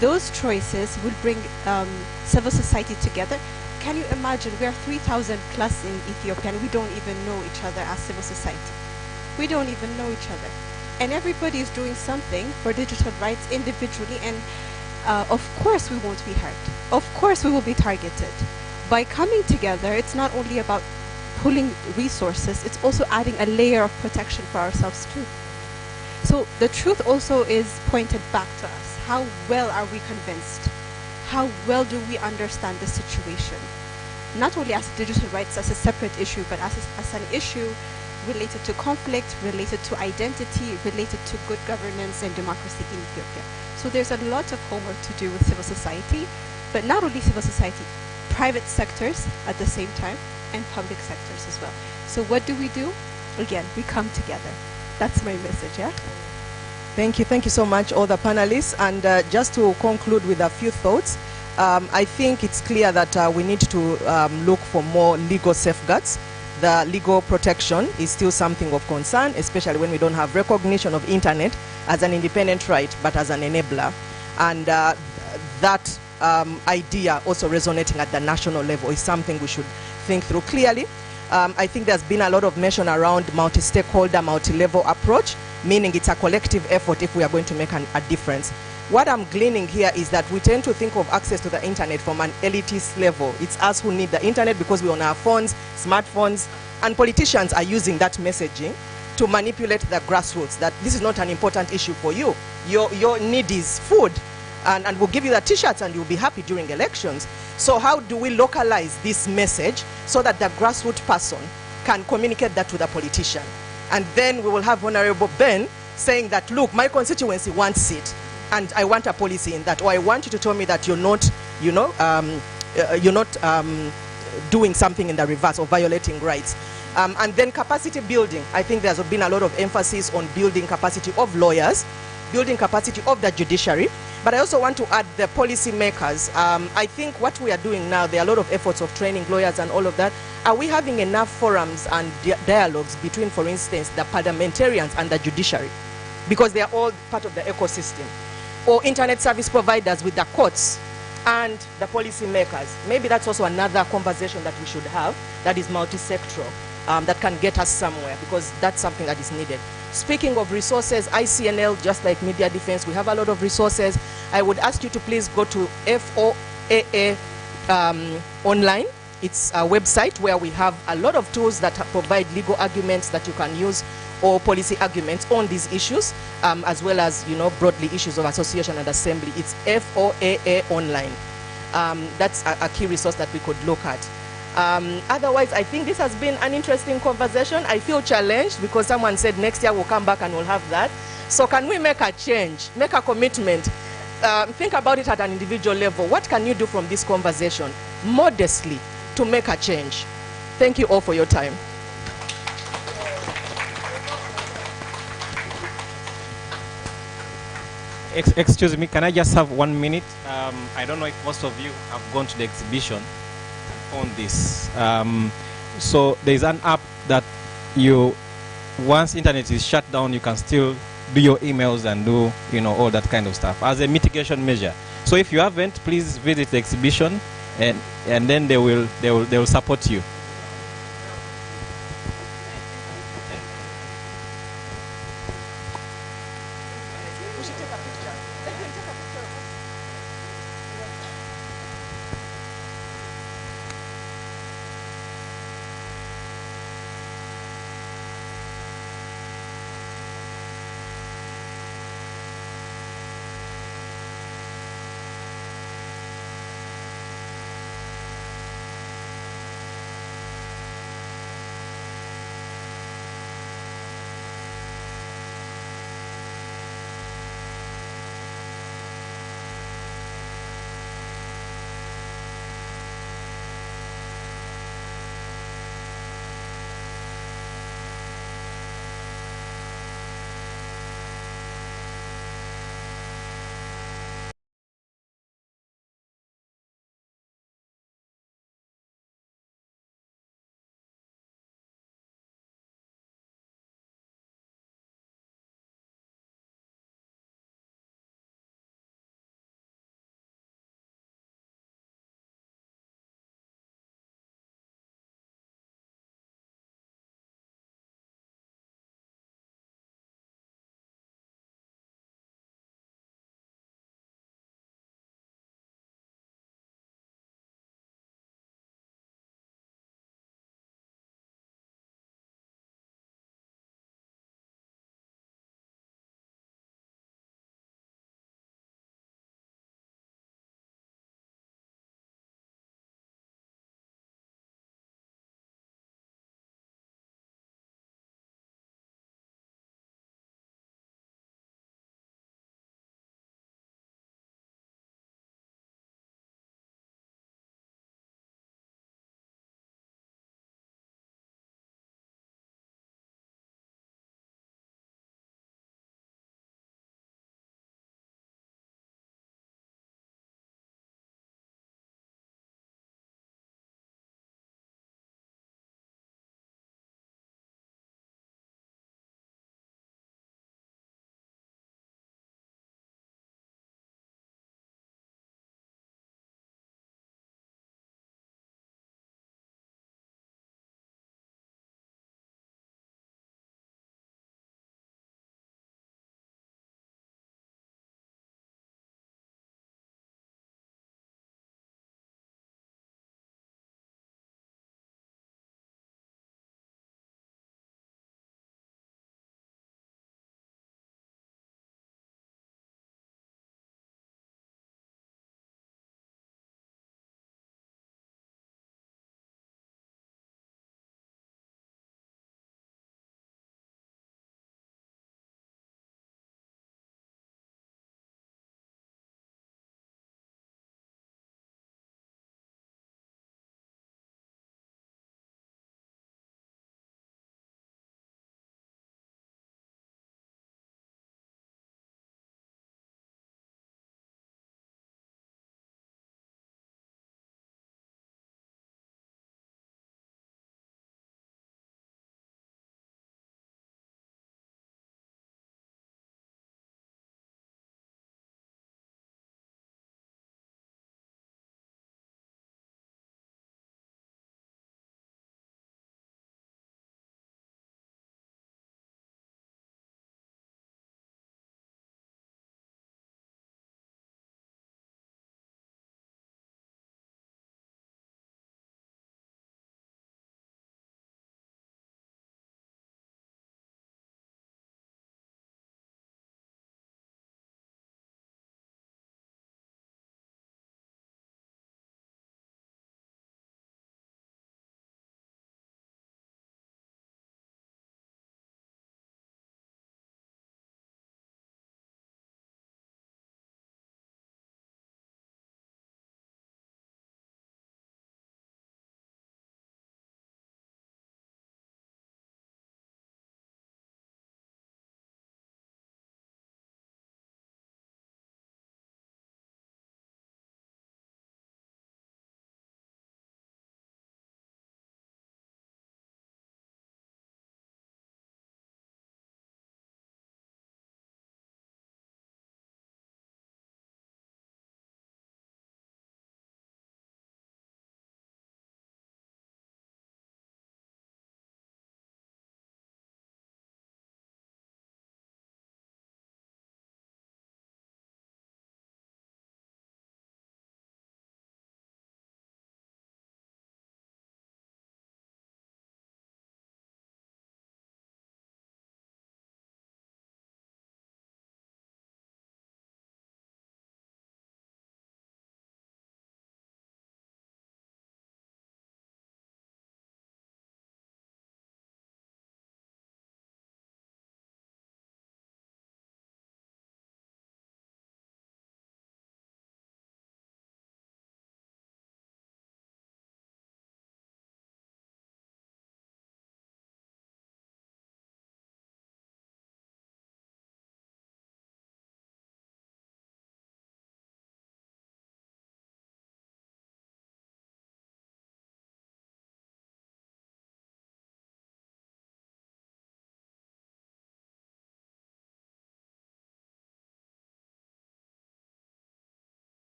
Those choices will bring civil society together. Can you imagine, we are 3,000 plus in Ethiopia and we don't even know each other as civil society. We don't even know each other. And everybody is doing something for digital rights individually, and of course we won't be heard. Of course we will be targeted. By coming together, it's not only about pulling resources, it's also adding a layer of protection for ourselves too. So the truth also is pointed back to us. How well are we convinced? How well do we understand the situation? Not only as digital rights as a separate issue, but as an issue related to conflict, related to identity, related to good governance and democracy in Ethiopia. So there's a lot of homework to do with civil society, but not only civil society, private sectors at the same time, and public sectors as well. So what do? Again, we come together. That's my message, yeah? Thank you so much, all the panelists. And just to conclude with a few thoughts, I think it's clear that we need to look for more legal safeguards. The legal protection is still something of concern, especially when we don't have recognition of internet as an independent right, but as an enabler. And that idea also resonating at the national level is something we should think through clearly. I think there's been a lot of mention around multi-stakeholder, multi-level approach, meaning it's a collective effort if we are going to make a difference. What I'm gleaning here is that we tend to think of access to the internet from an elitist level. It's us who need the internet because we're on our phones, smartphones, and politicians are using that messaging to manipulate the grassroots, that this is not an important issue for you. Your need is food, and we'll give you the t-shirts and you'll be happy during elections. So how do we localize this message so that the grassroots person can communicate that to the politician? And then we will have Honorable Ben saying that, look, my constituency wants it, and I want a policy in that, or I want you to tell me that you're not, doing something in the reverse or violating rights. And then capacity building. I think there's been a lot of emphasis on building capacity of lawyers, building capacity of the judiciary, But I also want to add the policy makers. I think what we are doing now, there are a lot of efforts of training lawyers and all of that. Are we having enough forums and dialogues between, for instance, the parliamentarians and the judiciary? Because they are all part of the ecosystem. Or internet service providers with the courts and the policy makers. Maybe that's also another conversation that we should have that is multi-sectoral, that can get us somewhere, because that's something that is needed. Speaking of resources, ICNL, just like Media Defense, we have a lot of resources. I would ask you to please go to FOAA online. It's a website where we have a lot of tools that provide legal arguments that you can use, or policy arguments on these issues, as well as, you know, broadly issues of association and assembly. It's FOAA online. That's a key resource that we could look at. Otherwise, I think this has been an interesting conversation. I feel challenged because someone said next year we'll come back and we'll have that. So can we make a change, make a commitment, think about it at an individual level? What can you do from this conversation, modestly, to make a change? Thank you all for your time. Excuse me, can I just have 1 minute? I don't know if most of you have gone to the exhibition on this. So there's an app that you, once internet is shut down, you can still do your emails and do, you know, all that kind of stuff as a mitigation measure. So if you haven't, please visit the exhibition, and then they will support you.